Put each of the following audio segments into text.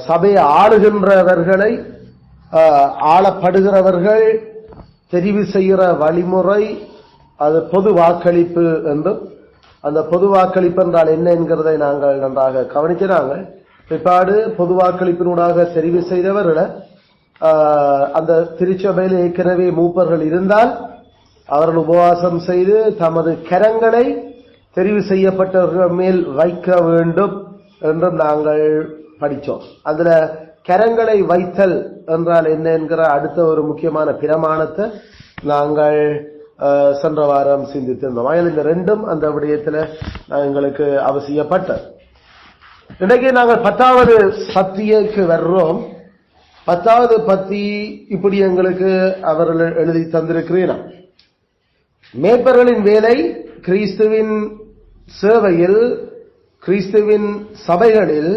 சபையை ஆளுகின்றவர்களை ஆளப்படுகிறவர்கள் தெரிவு செய்கிற வழிமுறை அது பொது வாக்களிப்பு என்றும், அந்த பொது வாக்களிப்பு என்றால் என்ன என்கிறதை நாங்கள் நன்றாக கவனிக்கிறாங்க. பிற்பாடு பொது வாக்களிப்பினூடாக தெரிவு செய்தவர்களை அந்த திருச்சபையில் ஏற்கனவே மூப்பர்கள் இருந்தால் அவர்கள் உபவாசம் செய்து தமது கரங்களை தெரிவு செய்யப்பட்டவர்கள் மேல் வைக்க வேண்டும் என்றும் நாங்கள் படித்தோம். அதுல கரங்களை வைத்தல் என்றால் என்ன என்கிற அடுத்த ஒரு முக்கியமான பிரமாணத்தை நாங்கள் சென்ற வாரம் சிந்தித்திருந்தோம். அதில் இந்த ரெண்டும் அந்த விடயத்தில் எங்களுக்கு அவசியப்பட்டது. இன்றைக்கு நாங்கள் 10வது பத்திக்கு வர்றோம். 10வது பத்தி இப்படி எங்களுக்கு அவர்கள் எழுதி தந்திருக்கிறீர்கள். மேய்ப்பர்களின் வேலை கிறிஸ்துவின் சேவையில், கிறிஸ்துவின் சபைகளில்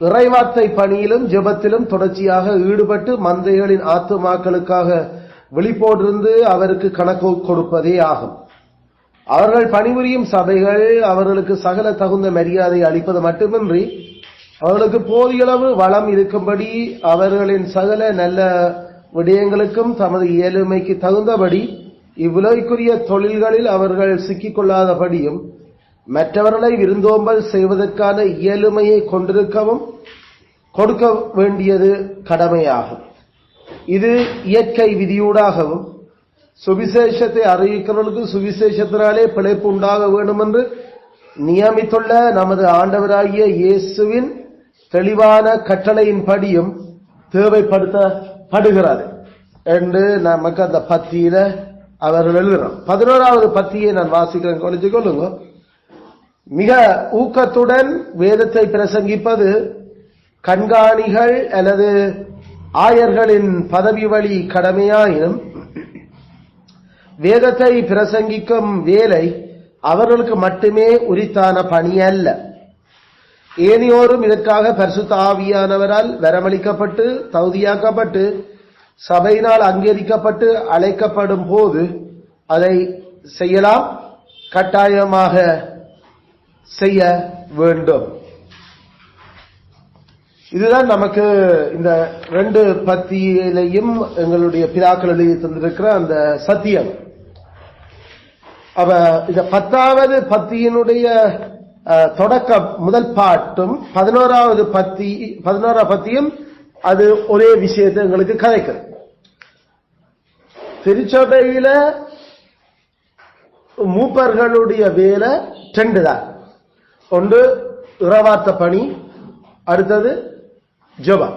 இறைவார்த்தை பணியிலும் ஜெபத்திலும் தொடர்ச்சியாக ஈடுபட்டு மந்தைகளின் ஆத்துமாக்களுக்காக விழிப்போடிருந்து அவருக்கு கணக்கு கொடுப்பதே ஆகும். அவர்கள் பணிபுரியும் சபைகள் அவர்களுக்கு சகல தகுந்த மரியாதை அளிப்பது மட்டுமின்றி அவர்களுக்கு போதியளவு வளம் இருக்கும்படி அவர்களின் சகல நல்ல விடயங்களுக்கும் தமது இயலுமைக்கு தகுந்தபடி இவ்வுலகிற்குரிய தொழில்களில் அவர்கள் சிக்கிக்கொள்ளாதபடியும் மற்றவர்களை விருந்தோம்பல் செய்வதற்கான இயலுமையை கொண்டிருக்கவும் கொடுக்க வேண்டியது கடமையாகும். இது இயற்கை விதியூடாகவும் சுவிசேஷத்தை அறிவிக்கிறவர்களுக்கு சுவிசேஷத்தினாலே பிழைப்பு உண்டாக வேண்டும் என்று நியமித்துள்ள நமது ஆண்டவராகிய இயேசுவின் தெளிவான கட்டளையின்படியும் தேவைப்படுத்தப்படுகிறது என்று நமக்கு அந்த பத்தியில அவர்கள் எழுதுறோம். 11வது பத்தியை நான் வாசிக்கிறேன், கவனிச்சு கொள்ளுங்க. மிக ஊக்கத்துடன் வேதத்தை பிரசங்கிப்பது கண்காணிகள் அல்லது ஆயர்களின் பதவி வழி கடமையாயினும் வேதத்தை பிரசங்கிக்கும் வேலை அவர்களுக்கு மட்டுமே உரித்தான பணி அல்ல. ஏனையோரும் இதற்காக பரிசுத்த ஆவியானவரால் வரமளிக்கப்பட்டு தகுதியாக்கப்பட்டு சபையினால் அங்கீகரிக்கப்பட்டு அழைக்கப்படும் போது அதை செய்யலாம், கட்டாயமாக செய்ய வேண்டும். இதுதான் நமக்கு இந்த 2 பத்தியிலையும் எங்களுடைய பிதாக்கள் எழுதி தந்திருக்கிற அந்த சத்தியம். அவ இந்த 10வது பத்தியினுடைய தொடக்க முதல் பாட்டும் 11வது பத்தியும் அது ஒரே விஷயத்தை எங்களுக்கு கதைக்கிறது. திருச்சபையில மூப்பர்களுடைய வேலை 2 தான். ஒன்று இறைவார்த்த பணி, அடுத்தது ஜெபம்.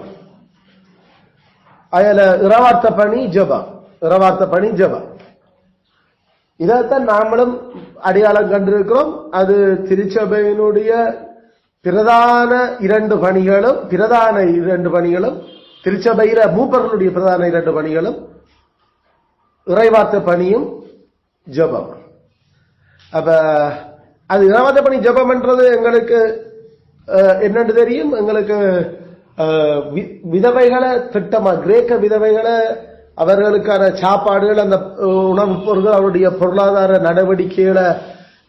அதுல இறைவார்த்த பணி ஜெபம், இறைவார்த்த பணி ஜெபம். இதைத்தான் நாமளும் அடையாளம் கண்டிருக்கிறோம். அது திருச்சபையினுடைய பிரதான 2 பணிகளும் திருச்சபையில மூப்பர்களுடைய பிரதான 2 பணிகளும் இறைவார்த்த பணியும் ஜெபம். அப்ப அது இறைவார்த்த பணி ஜெபம் என்றது எங்களுக்கு என்னன்னு தெரியும். எங்களுக்கு விதவைகளை திட்டமா, கிரேக்க விதவைகளை அவர்களுக்கான சாப்பாடுகள், அந்த உணவுப் பொருட்கள், அவருடைய பொருளாதார நடவடிக்கைகளை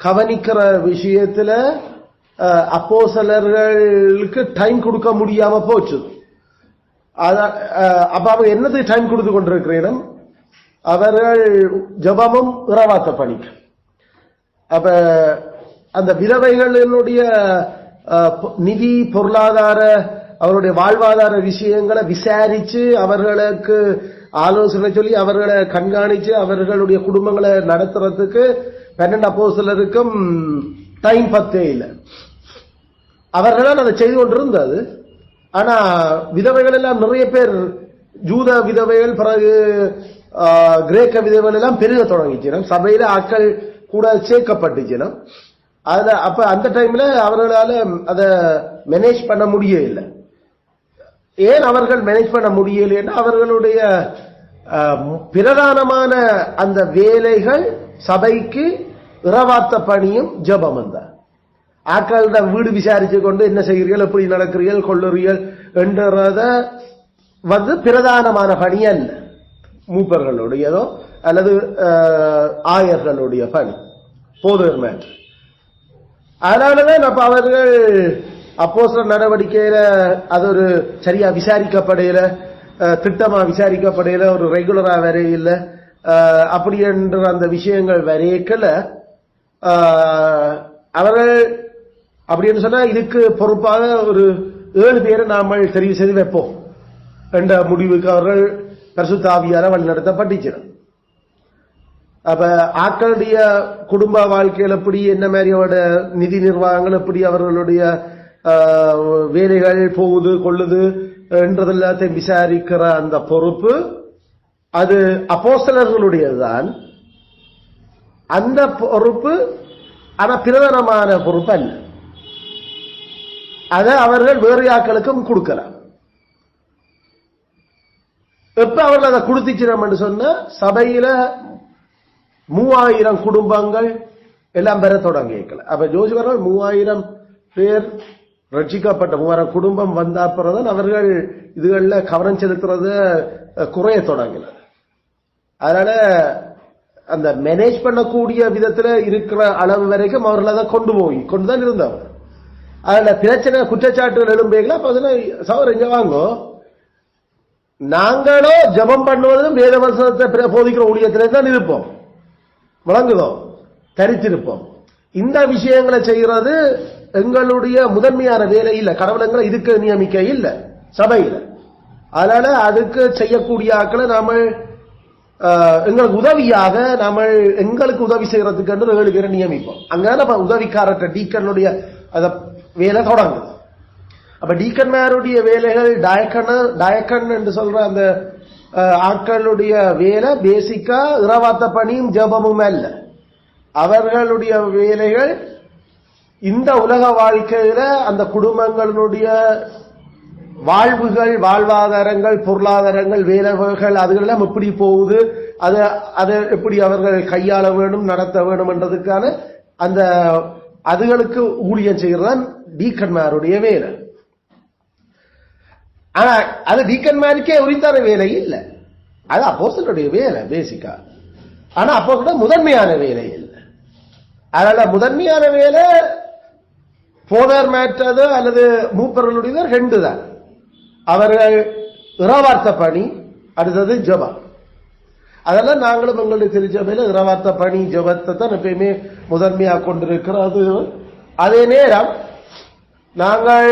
கவனிக்கிற விஷயத்துல அப்போஸ்தலர்களுக்கு டைம் கொடுக்க முடியாம போச்சு. அப்ப அவங்க என்னது டைம் கொடுத்து கொண்டிருக்கிறேன், அவர்கள் ஜெபமும் இறைவார்த்த பணிக்கு. அப்ப அந்த விதவைகளினுடைய நிதி, பொருளாதார, அவருடைய வாழ்வாதார விஷயங்களை விசாரிச்சு அவர்களுக்கு ஆலோசனை சொல்லி அவர்களை கண்காணிச்சு அவர்களுடைய குடும்பங்களை நடத்துறதுக்கு 12 அப்போஸ்தலருக்கும் டைம் பத்தே இல்லை. அவர்களால் அதை செய்து கொண்டிருந்தது. ஆனா விதவைகள் எல்லாம் நிறைய பேர், ஜூத விதவைகள், பிறகு கிரேக்க விதவைகள் எல்லாம் பெருக தொடங்கிச்சிடும். சபையில ஆட்கள் கூட சேர்க்கப்பட்டுச்சுன்னா அதுல அப்ப அந்த டைம்ல அவர்களால அதை மேனேஜ் பண்ண முடியல. ஏன் அவர்கள் மேனேஜ் பண்ண முடியலைன்னா அவர்களுடைய பிரதானமான அந்த வேலைகள் சபைக்கு இறைவார்த்த பணியும் ஜெபமும் தான். ஆட்களிடம் வீடு விசாரிச்சு கொண்டு என்ன செய்கிறீர்கள், எப்படி நடக்கிறீர்கள், கொள்ளுறீர்கள் என்றத பிரதானமான பணி அல்ல, மூப்பர்களுடையதோ அல்லது ஆயர்களுடைய பணி, போதர் மேட்டர். அதனாலதான் அப்ப அவர்கள் அப்போஸ்தலர் நடவடிக்கையில அது ஒரு சரியா விசாரிக்கப்படையில, திட்டமா விசாரிக்கப்படையில, ஒரு ரெகுலரா வரையில, அப்படி என்ற அந்த விஷயங்கள் வரைக்கல அவர்கள் அப்படின்னு சொன்னா இதுக்கு பொறுப்பாக ஒரு 7 பேரை நாமல் தெரிவு செய்து வைப்போம் என்ற முடிவுக்கு அவர்கள் பரிசுத்த ஆவியால வழிநடத்தப்பட்டிருக்கிறார். அப்ப ஆக்களுடைய குடும்ப வாழ்க்கையில் எப்படி, என்ன மாதிரியோட நிதி நிர்வாகங்கள் எப்படி, அவர்களுடைய வேலைகள் போகுது கொள்ளுது என்றதெல்லாத்தையும் விசாரிக்கிற அந்த பொறுப்பு அது அப்போஸ்தலர்களுடையதுதான். அந்த பொறுப்பு ஆனா பிரதானமான பொறுப்பு அல்ல. அதை அவர்கள் வேறு ஆக்களுக்கும் கொடுக்கலாம். எப்ப அவர்கள் அதை கொடுத்துச்சிரோம் என்று சொன்ன சபையில 3000 குடும்பங்கள் எல்லாம் பெற தொடங்கிக்கல. அப்ப ஜோசிவர்கள் 3000 பேர் ரட்சிக்கப்பட்ட 3000 குடும்பம் வந்த அப்புறம் அவர்கள் இதுகள்ல கவனம் செலுத்துறத குறைய தொடங்கினர். அதனால அந்த மேனேஜ் பண்ணக்கூடிய விதத்துல இருக்கிற அளவு வரைக்கும் அவர்கள் அதை கொண்டுதான் இருந்தவர். அதுல பிரச்சனை குற்றச்சாட்டுகள் எழும்புகளா சவர் எங்க வாங்கோ, நாங்களோ ஜபம் பண்ணுவதும் வேத வசனத்தை போதிக்கிற ஊழியத்திலே தான் இருப்போம், விளங்குதோ, தரித்திருப்போம். இந்த விஷயங்களை செய்யறது எங்களுடைய முதன்மையான வேலை இல்ல. கடவுள் எங்களை இதுக்கு நியமிக்க இல்ல சபையில. அதனால அதுக்கு செய்யக்கூடிய ஆக்களை நாம எங்களுக்கு உதவியாக நாம எங்களுக்கு உதவி செய்யறதுக்கு 7 பேரை நியமிப்போம். அங்க உதவிக்காரற்ற டீக்கனுடைய வேலை தொடங்குது. அப்ப டீக்கன்மாருடைய வேலைகள் டயக்கன் என்று சொல்ற அந்த ஆட்களுடைய வேலை பேசிக்கா இறவாத்த பணியும் ஜபமும் அல்ல. அவர்களுடைய வேலைகள் இந்த உலக வாழ்க்கையில அந்த குடும்பங்களுடைய வாழ்வுகள், வாழ்வாதாரங்கள், பொருளாதாரங்கள், வேலைகள் அதுகளெல்லாம் எப்படி போகுது, அதை எப்படி அவர்கள் கையாள வேண்டும், நடத்த வேண்டும் என்றதுக்கான அந்த அதுகளுக்கு ஊழியம் செய்யறதுதான் டீக்கன்மாருடைய வேலை. ஆனா அது டீக்கன்மாருக்கே உரித்தான வேலை இல்லை, அது அப்போஸ்தலருடைய வேலை பேசிக்கா. ஆனா அப்போஸ்தலர் முதன்மையான வேலை இல்லை. அதனால முதன்மையான வேலை போதர் மேற்றது அல்லது மூப்பர்களுடைய 2 தான். அவர்கள் இறவார்த்த பணி, அடுத்தது ஜபம். அதெல்லாம் நாங்களும் எங்களுடைய திருச்சபையில இறவார்த்த பணி ஜபத்தை தான் எப்பயுமே முதன்மையாக கொண்டிருக்கிறது. அதே நேரம் நாங்கள்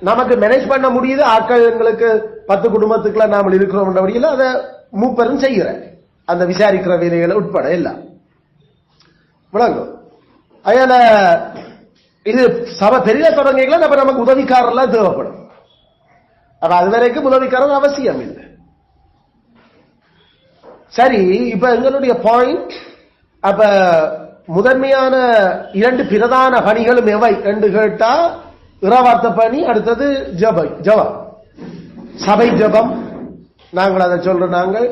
நமக்கு மேனேஜ் பண்ண முடியுது, ஆட்கள் எங்களுக்கு 10 குடும்பத்துக்குலாம் நாம இருக்கிறோம் வழியில் அதை மூப்பரும் செய்கிற அந்த விசாரிக்கிற வேலைகளை உட்பட எல்லாம் விளங்கும். அதனால இது சபை பெரிய தொடங்கிக்கலாம். அப்ப நமக்கு உதவிக்காரெல்லாம் தேவைப்படும். அப்ப அது வரைக்கும் உதவிக்காரன் அவசியம் இல்லை. சரி, இப்ப எங்களுடைய பாயிண்ட், அப்ப முதன்மையான 2 பிரதான பணிகளும் எவை என்று கேட்டா இறவார்த்த பணி, அடுத்தது ஜபம், சபை ஜபம். நாங்கள் அதை சொல்றோம். நாங்கள்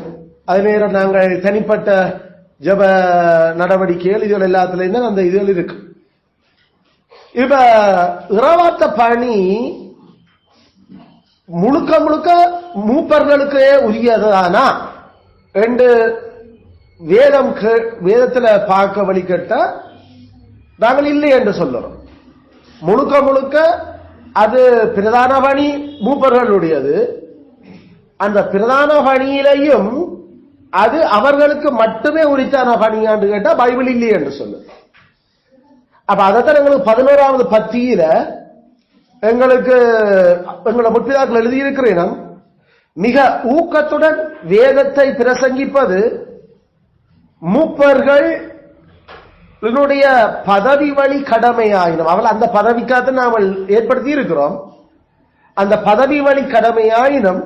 அதே நேரம் நாங்கள் தனிப்பட்ட ஜப நடவடிக்கைகள் இதுகள் எல்லாத்துலயும் தான் அந்த இதுகள் இருக்கு. இப்ப இறவார்த்த பணி முழுக்க முழுக்க மூப்பர்களுக்கே உரியதானா என்று வேதத்துல பார்க்க வழி கேட்டா நாங்கள் இல்லை என்று சொல்லுறோம். முழுக்க முழுக்க அது பிரதான பணி மூப்பர்களுடையது. அந்த பிரதான பணியிலையும் அது அவர்களுக்கு மட்டுமே உரித்தான பணியாண்டு கேட்டா பைபிள் இல்லை என்று சொல்லு. அப்ப அதைத்தான் எங்களுக்கு 11வது பத்தியில எங்களுக்கு எங்களோட முற்பிதாக்கள் எழுதியிருக்கிறேன். மிக ஊக்கத்துடன் வேதத்தை பிரசங்கிப்பது மூப்பர்கள் பதவி வழி கடமையாயினும், அவள் அந்த பதவிக்காக நாங்கள் ஏற்படுத்தி இருக்கிறோம். அந்த பதவி வழி கடமையாயினும்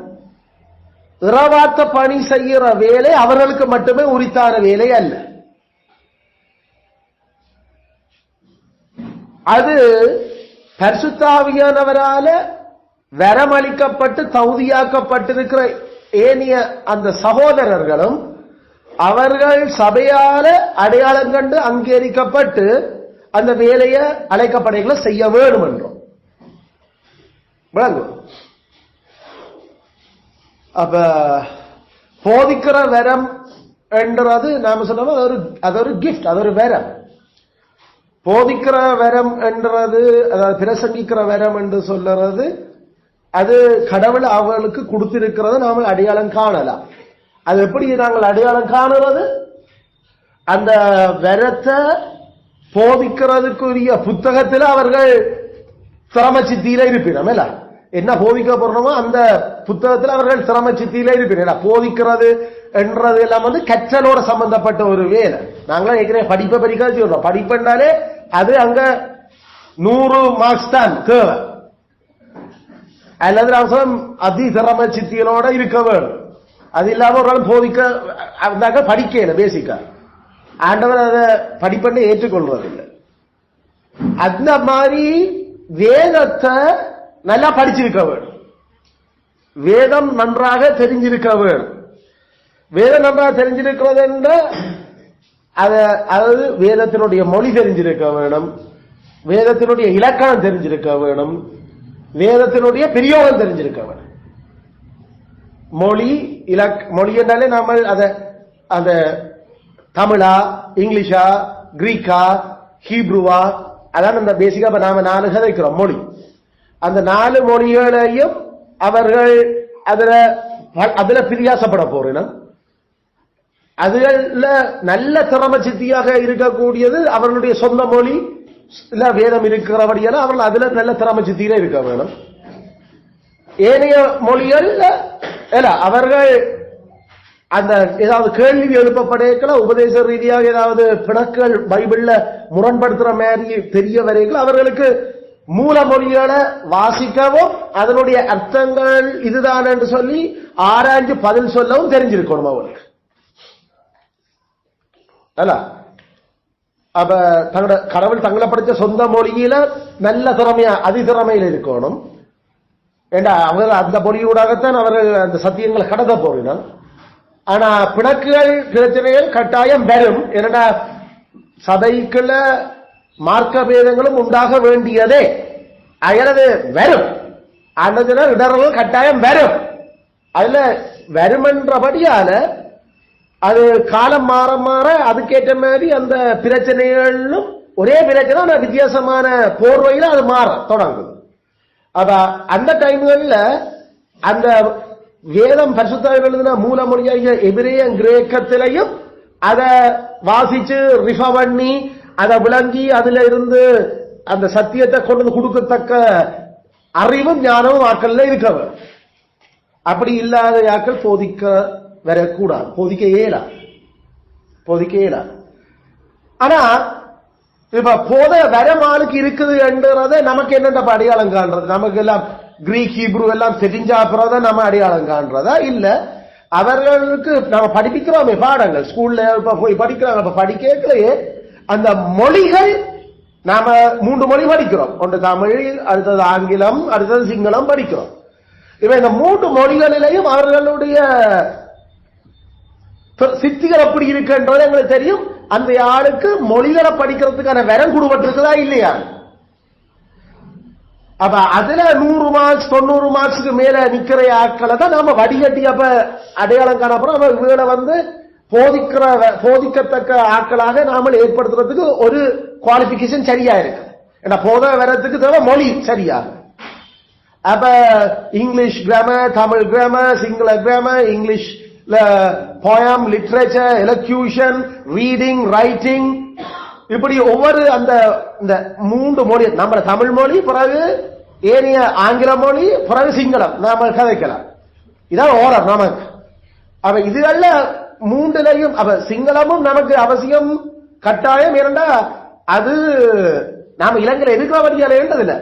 இறவார்த்த பணி செய்கிற வேலை அவர்களுக்கு மட்டுமே உரித்தான வேலை அல்ல. அது பரிசுத்த ஆவியானவரால வரமளிக்கப்பட்டு தகுதியாக்கப்பட்டிருக்கிற ஏனைய அந்த சகோதரர்களும் அவர்கள் சபையால அடையாளம் கண்டு அங்கீகரிக்கப்பட்டு அந்த வேலையை அழைக்கப்படுகளை செய்ய வேண்டும் என்றும் விளங்கும். அப்ப போதிக்கிற வரம் என்றது நாம சொன்ன அது ஒரு கிஃப்ட், அது ஒரு வரம். போதிக்கிற வரம் என்றது, அதாவது பிரசங்கிக்கிற வரம் என்று சொல்றது, அது கடவுள் அவர்களுக்கு கொடுத்திருக்கிறது நாம அடையாளம் காணலாம். அது எப்படி நாங்கள் அடையாளம் காணுறது? அந்த வரத்தை போதிக்கிறதுக்குரிய புத்தகத்தில் அவர்கள் திறமச்சித்தியில இருப்பினோம். இல்ல என்ன போதிக்க போறோமோ அந்த புத்தகத்தில் அவர்கள் திறமச்சித்தியில இருப்பின. போதிக்கிறது என்றது எல்லாம் கற்றலோட சம்பந்தப்பட்ட ஒரு வேலை. நாங்களாம் ஏற்கனவே படிப்பை படிக்காது சொல்றோம். படிப்புன்றாலே அது அங்க 100 மார்க்ஸ் தான் தேவை. அல்லது அவசரம் அதி திறமச்சித்திகளோட இருக்க வேணும். அது இல்லாம ஒரு நாள் போதிக்க படிக்கல. பேசிக்கா ஆண்டவர் அதை படிப்பண்ண ஏற்றுக்கொள்வதில்லை. அந்த மாதிரி வேதத்தை நல்லா படிச்சிருக்க வேணும். வேதம் நன்றாக தெரிஞ்சிருக்க வேணும். வேதம் நன்றாக தெரிஞ்சிருக்கிறது என்ற அதாவது வேதத்தினுடைய மொழி தெரிஞ்சிருக்க வேணும், வேதத்தினுடைய இலக்கணம் தெரிஞ்சிருக்க வேணும், வேதத்தினுடைய பிரயோகம் தெரிஞ்சிருக்க வேணும். மொழி என்றாலே நாம அந்த தமிழா, இங்கிலீஷா, கிரீக்கா, ஹீப்ருவா, அதான் அந்த பேசிக்கா நாம 4 கதைக்கிறோம் மொழி. அந்த 4 மொழிகளையும் அவர்கள் அதுல பிரியாசப்பட போறோம். அதுல நல்ல திறமை சித்தியாக இருக்கக்கூடியது அவர்களுடைய சொந்த மொழி இல்ல வேதம் இருக்கிறபடியால அவர்கள் அதுல நல்ல திறமை சித்தியில இருக்க வேணும். ஏனைய மொழிகள் அவர்கள் அந்த ஏதாவது கேள்வி எழுப்பப்படையக்கலாம், உபதேச ரீதியாக ஏதாவது பிணக்கள் பைபிள்ல முரண்படுத்துற மாதிரி தெரிய வரைக்கும் அவர்களுக்கு மூல மொழிகளை வாசிக்கவும் அதனுடைய அர்த்தங்கள் இதுதான் என்று சொல்லி ஆராய்ஞ்சு பதில் சொல்லவும் தெரிஞ்சிருக்கணும் அவர்களுக்கு. அல்ல அப்ப தங்களோட கடவுள் தங்களை படிச்ச சொந்த மொழியில நல்ல திறமையா அதிதிறமையில் இருக்கணும். ஏண்டா அவர்கள் அந்த மொழியூடாகத்தான் அவர்கள் அந்த சத்தியங்களை கடத்த போறினான். ஆனா பிணக்குகள் பிரச்சனைகள் கட்டாயம் வரும். என்னடா சபைக்குள்ள மார்க்க பேதங்களும் உண்டாக வேண்டியதே அயலது வரும். ஆனதுனால் இடர்கள் கட்டாயம் வரும். அதுல வருமென்றபடியால அது காலம் மாற மாற அதுக்கேற்ற மாதிரி அந்த பிரச்சனைகளும் ஒரே பிரச்சனை வித்தியாசமான போர்வையில அது மாற தொடங்குது. அப்ப அந்த டைம்கள்ல அந்த வேதம் பரிசுத்தம் எழுதின மூல மொழியாகிய எபிரேயம் கிரேக்கத்திலையும் அதை வாசிச்சு ரிஃப பண்ணி அதை விளங்கி அதுல இருந்து அந்த சத்தியத்தை கொண்டு கொடுக்கத்தக்க அறிவும் ஞானமும் ஆக்கள்ல இருக்கவர். அப்படி இல்லாத ஆக்கள் போதிக்க வரக்கூடாது, போதிக்க இயலாது. ஆனா இப்ப போத வரமாளுக்கு இருக்குது என்றதை நமக்கு என்னென்ன அடையாளம் காண்றது? நமக்கு எல்லாம் கிரீக் ஹீப்ரு எல்லாம் தெரிஞ்சா அப்புறம் நம்ம அடையாளம் காண்றதா? இல்ல அவர்களுக்கு நம்ம படிப்பிக்கிறோமே பாடங்கள் ஸ்கூல்ல இப்ப போய் படிக்கிறாங்க. இப்ப படிக்கலையே அந்த மொழிகள் நாம 3 மொழி படிக்கிறோம். ஒன்று தமிழ், அடுத்தது ஆங்கிலம், அடுத்தது சிங்களம் படிக்கிறோம். இப்ப இந்த 3 மொழிகளிலையும் அவர்களுடைய சித்திகள் எப்படி இருக்குன்றது எங்களுக்கு தெரியும். அந்த ஆளுக்கு மொழிகளை படிக்கிறதுக்கான வரம் கொடுபட்டிருக்குதா இல்லையா? அப்ப அதுல 100 மார்க்ஸ் 90 மார்க்ஸுக்கு மேல நிக்கிற ஆட்களை தான் நாம வடிகட்டி அப்ப அடையாளம் காணப்போம். இவங்களை போதிக்கத்தக்க ஆட்களாக நாம ஏற்படுத்துறதுக்கு ஒரு குவாலிபிகேஷன் சரியா இருக்கு. ஏன்னா போத வரத்துக்கு தேவை மொழி சரியா. அப்ப English grammar, Tamil grammar, Sinhala grammar, English poem, literature, elocution, reading, writing, இப்படி ஒவ்வொரு அந்த 3 மொழி நம்ம தமிழ் மொழி, பிறகு ஏனைய ஆங்கில மொழி, பிறகு சிங்களம் நாம கதைக்கலாம். இதான் ஓரர் நமக்கு. அப்ப இதுகள்ல 3லையும் அப்ப சிங்களமும் நமக்கு அவசியம் கட்டாயம். ஏனண்டா அது நாம இலங்கையில் இருக்கிறபடியால வேண்டதில்லை.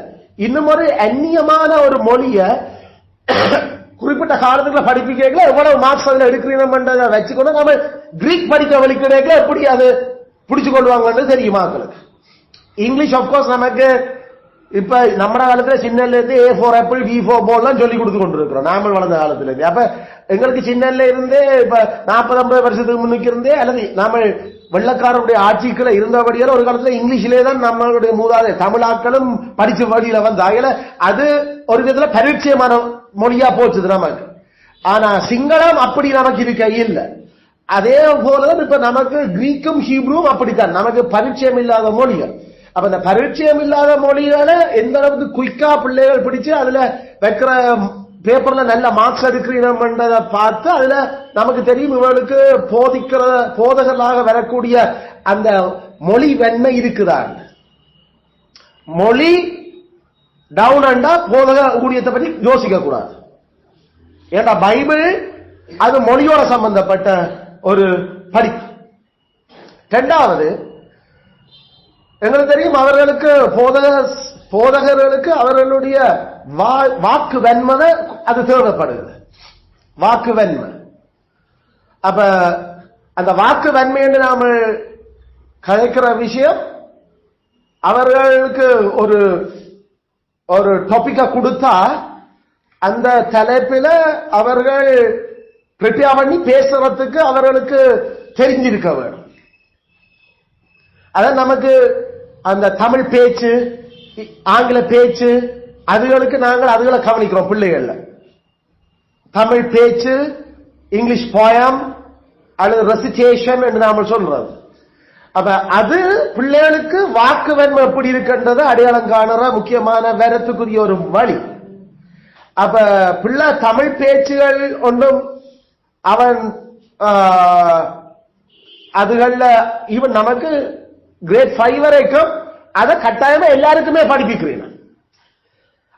இன்னும் ஒரு அந்நியமான ஒரு மொழிய குறிப்பிட்ட காலத்துக்குள்ள படிப்பிக்கல எவ்வளவு மார்க்ஸ் அதுல எடுக்கிறீங்க வச்சுக்கொண்டு நம்ம கிரீக் படிக்க வலிக்கிறேன் எப்படி அது பிடிச்சு கொள்வாங்கன்னு தெரியுமா உங்களுக்கு? இங்கிலீஷ் ஆப்கோர்ஸ் நமக்கு இப்ப நம்ம காலத்துல சின்னல இருந்து A4 ஆப்பிள் B4 போல்லாம் சொல்லி கொடுத்து கொண்டிருக்கிறோம் நாம வளர்ந்த காலத்துல இருந்து. அப்ப எங்களுக்கு சின்னல இருந்தே இப்ப 40-50 வருஷத்துக்கு முன்னுக்கு இருந்தே அல்லது நாம வெள்ளக்காரருடைய ஆட்சிக்குள்ள இருந்தபடியால ஒரு காலத்துல இங்கிலீஷ்லே தான் நம்மளுடைய மூதாதை தமிழாக்களும் படிச்சு வழியில வந்தாங்க. அது ஒரு விதத்துல பரிச்சயமான மொழியா போச்சுது நமக்கு. ஆனா சிங்களம் அப்படி நமக்கு இருக்க இல்லை. அதே போலதான் இப்ப நமக்கு கிரீக்கும் ஹீப்ருவும் அப்படித்தான் நமக்கு பரிச்சயம் இல்லாத மொழிகள். அப்ப இந்த பரிச்சயம் இல்லாத மொழிகளை எந்த அளவுக்கு குயிக்கா பிள்ளைகள் பிடிச்சு அதுல வைக்கிற பேப்பர்ல நல்ல மார்க்ஸ் எடுக்கிறத பார்த்து அதுல நமக்கு தெரியும் இவர்களுக்கு போதகர்களாக வரக்கூடிய அந்த மொழி வெண்மை இருக்குதான். மொழி டவுன் அண்டா போதக ஊழியத்தை பற்றி யோசிக்க கூடாது. ஏன்னா பைபிள் அது மொழியோட சம்பந்தப்பட்ட ஒரு படிப்பு. இரண்டாவது, எங்களுக்கு தெரியும் அவர்களுக்கு போதகர்களுக்கு அவர்களுடைய வாக்கு வெண்மை அது தேவைப்படுகிறது. வாக்கு வெண்மை. அப்ப அந்த வாக்கு வெண்மை என்று நாம கலைக்கிற விஷயம் அவர்களுக்கு ஒரு ஒரு டாபிக்க கொடுத்தா அந்த தலைப்பில அவர்கள் ப்ரிப்பேர் பண்ணி பேசுறதுக்கு அவர்களுக்கு தெரிஞ்சிருக்க வேண்டும். அதான் நமக்கு அந்த தமிழ் பேச்சு, ஆங்கில பேச்சு அதுகளுக்கு நாங்கள் அதுகளை கவனிக்கிறோம். பிள்ளைகள்ல தமிழ் பேச்சு, இங்கிலீஷ் போயம் அல்லது ரெசிடேஷன் என்று நாம சொல்றது. அப்ப அது பிள்ளைகளுக்கு வாக்கு வெண்மை எப்படி இருக்கின்றதை அடையாளம் காணுற முக்கியமான வேறத்துக்குரிய ஒரு வழி. அப்ப பிள்ளை தமிழ் பேச்சுகள் ஒன்றும் அவன் அதுகள்ல ஈவன் நமக்கு கிரேட் 5 வரைக்கும் அதை கட்டாயமா எல்லாருக்குமே படிப்பிக்கிறேன்.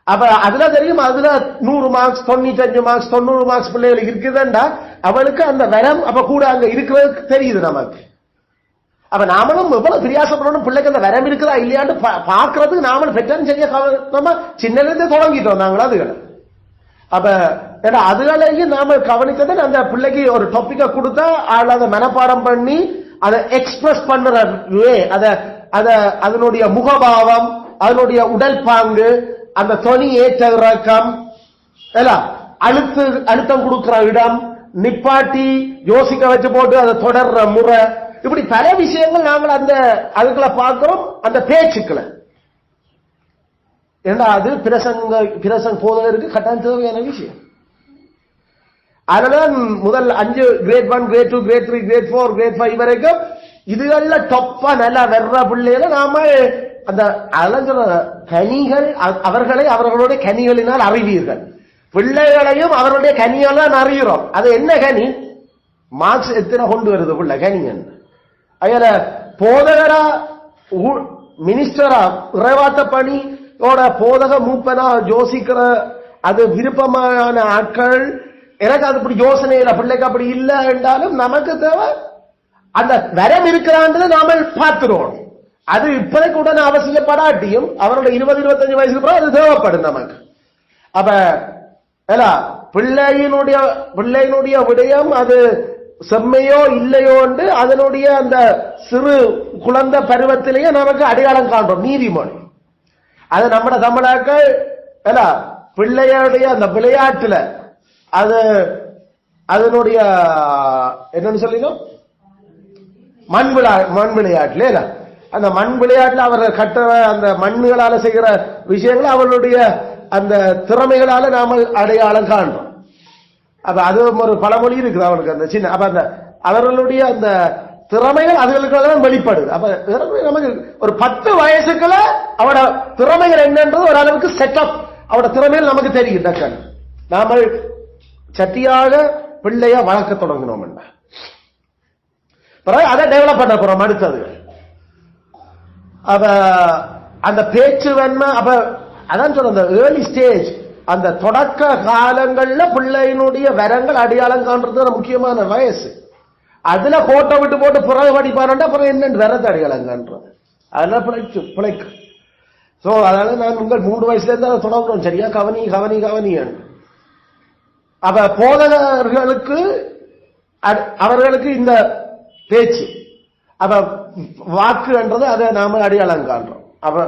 அப்ப அதுல தெரியும், அதுல 100 மார்க்ஸ் 95 மார்க்ஸ் 90 மார்க்ஸ் பிள்ளைகளுக்கு இருக்குதுண்டா அவளுக்கு அந்த வரம் அப்ப கூட அங்க இருக்கிறதுக்கு தெரியுது நமக்கு. அப்ப நாமளும் எவ்வளவு பிரியாசப்படணும் பிள்ளைக்கு அந்த வரம் இருக்குதா இல்லையான்னு பாக்குறதுக்கு நாமளும் பெற்றாலும் சரியா நம்ம சின்னல இருந்தே தொடங்கிட்டோம் நாங்களும் அதுகளை. அப்ப அதுகளையும் நாம கவனித்தது அந்த பிள்ளைக்கு ஒரு டாபிக்க கொடுத்தா அதை மனப்பாடம் பண்ணி அதை எக்ஸ்பிரஸ் பண்ற அதனுடைய முகபாவம், அதனுடைய உடல் பாங்கு, அந்த தொனி ஏற்ற இறக்கம், அழுத்தம் கொடுக்கிற இடம், நிப்பாட்டி யோசிக்க வச்சு போட்டு அதை தொடர்ற முறை, இப்படி பல விஷயங்கள் நாங்கள் அந்த அதுக்குள்ள பார்க்கிறோம். அந்த பேச்சுக்களை ஏன்னா அது பிரசங்க போதகருக்கு கட்டாயம் தேவையான விஷயம். அதனால முதல் 5 grade 1 grade 2 grade 3 grade 4 grade 5 வரைக்கும் இதுகள்ல டொப்பா நல்லா வெற பிள்ளைகளை நாம அந்த அலஞ்ச கனிகள் அவர்களை அவர்களுடைய கனிகளினால் அறிவீர்கள். பிள்ளைகளையும் அவருடைய கனியால் தான் அறிகிறோம். அது என்ன கனி? மார்க்ஸ் எத்தனை கொண்டு வருது பிள்ளை கனி என்ன? அதுல போதகரா மினிஸ்டரா இறைவாத்த பணியோட போதக மூப்பனா யோசிக்கிற அது விருப்பமான ஆட்கள். எனக்கு அது இப்படி யோசனையில பிள்ளைக்கு அப்படி இல்லை என்றாலும் நமக்கு தேவை அந்த வரம் இருக்கிறான்றது நாம பார்த்துருவோம். அது இப்போதைக்கு உடனே அவசியப்படாட்டியும் அவரோட 20-25 வயசுக்கு அப்புறம் அது தேவைப்படும் நமக்கு. அப்ப பிள்ளையினுடைய விடயம் அது செம்மையோ இல்லையோ என்று அதனுடைய அந்த சிறு குழந்தை பருவத்திலேயே நமக்கு அடையாளம் காண்றோம். நீதிமொழி அது நம்ம தமிழாக்கள் பிள்ளையுடைய அந்த விளையாட்டுல அது அதனுடைய என்னன்னு சொல்லினோம் மண் விளையாட்டுல அந்த மண் விளையாட்டுல அவர்கள் கட்டுற அந்த மண்ணுகளால செய்கிற விஷயங்களை அவர்களுடைய அந்த திறமைகளால நாம அடையாளம் காண்றோம். அப்ப அது ஒரு பழமொழி இருக்குது அவனுக்கு அந்த சின்ன. அப்ப அந்த அவர்களுடைய அந்த திறமைகள் அதுகளுக்கு வெளிப்படுது. அப்ப நமக்கு ஒரு 10 வயசுக்குள்ள அவட திறமைகள் என்னன்றது ஒரு அளவுக்கு செட்டப் அவட திறமைகள் நமக்கு தெரியும். டக்கன் நாம சட்டியாக பிள்ளைய வளர்க்க தொடங்கினோம். அதை டெவலப் பண்ண போறோம் அடுத்தது. அப்ப அந்த பேச்சு வேணுமா? அப்ப அதான் சொல்ற அந்த ஏர்லி ஸ்டேஜ், அந்த தொடக்க காலங்கள்ல பிள்ளையினுடைய வரங்கள் அடையாளம் காண்றது முக்கியமான வயசு. அதுல போட்டோ விட்டு போட்டு புறவை படிப்பாருண்டா அப்புறம் என்னன்னு வரது அடையாளம் காண்றது அதெல்லாம் பிழைக்கு. சோ அதனால நான் உங்கள் 3 வயசுல இருந்து அதை தொடங்குறோம். சரியா கவனி கவனி கவனி. அப்ப போதகர்களுக்கு அவர்களுக்கு இந்த பேச்சு அப்ப வாக்கு என்றது அதை நாம அடையாளம் காண்றோம். அப்ப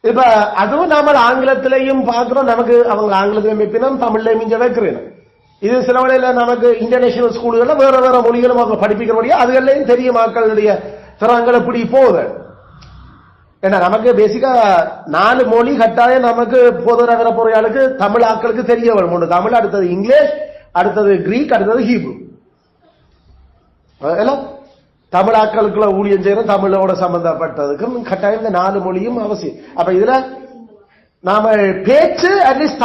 இப்ப அதுவும் நாம ஆங்கிலத்திலையும் பார்க்கிறோம். நமக்கு அவங்க ஆங்கிலத்திலையும் வைப்பினோம், தமிழ்லையும் இங்க வைக்கிறேன். இது சில வழியில நமக்கு இன்டர்நேஷனல் ஸ்கூல்கள்ல வேற வேற மொழிகளும் அவங்க படிப்பிக்கிறபடியா அதுகளையும் தெரிய மக்களுடைய திறங்கள் எப்படி போகுது. ஏன்னா நமக்கு பேசிக்கா 4 மொழி கட்டாயம் நமக்கு போதகர பொறையாளுக்கு தமிழ் ஆட்களுக்கு தெரிய வரும். ஒன்று தமிழ், அடுத்தது இங்கிலீஷ், அடுத்தது கிரீக், அடுத்தது ஹீப்ரு. தமிழாக்களுக்குள்ள ஊழியம் செய்யணும், தமிழோட சம்பந்தப்பட்டதுக்கும் கட்டாயம் இந்த 4 மொழியும் அவசியம். அப்ப இதுல நாம பேச்சு அட்லீஸ்ட்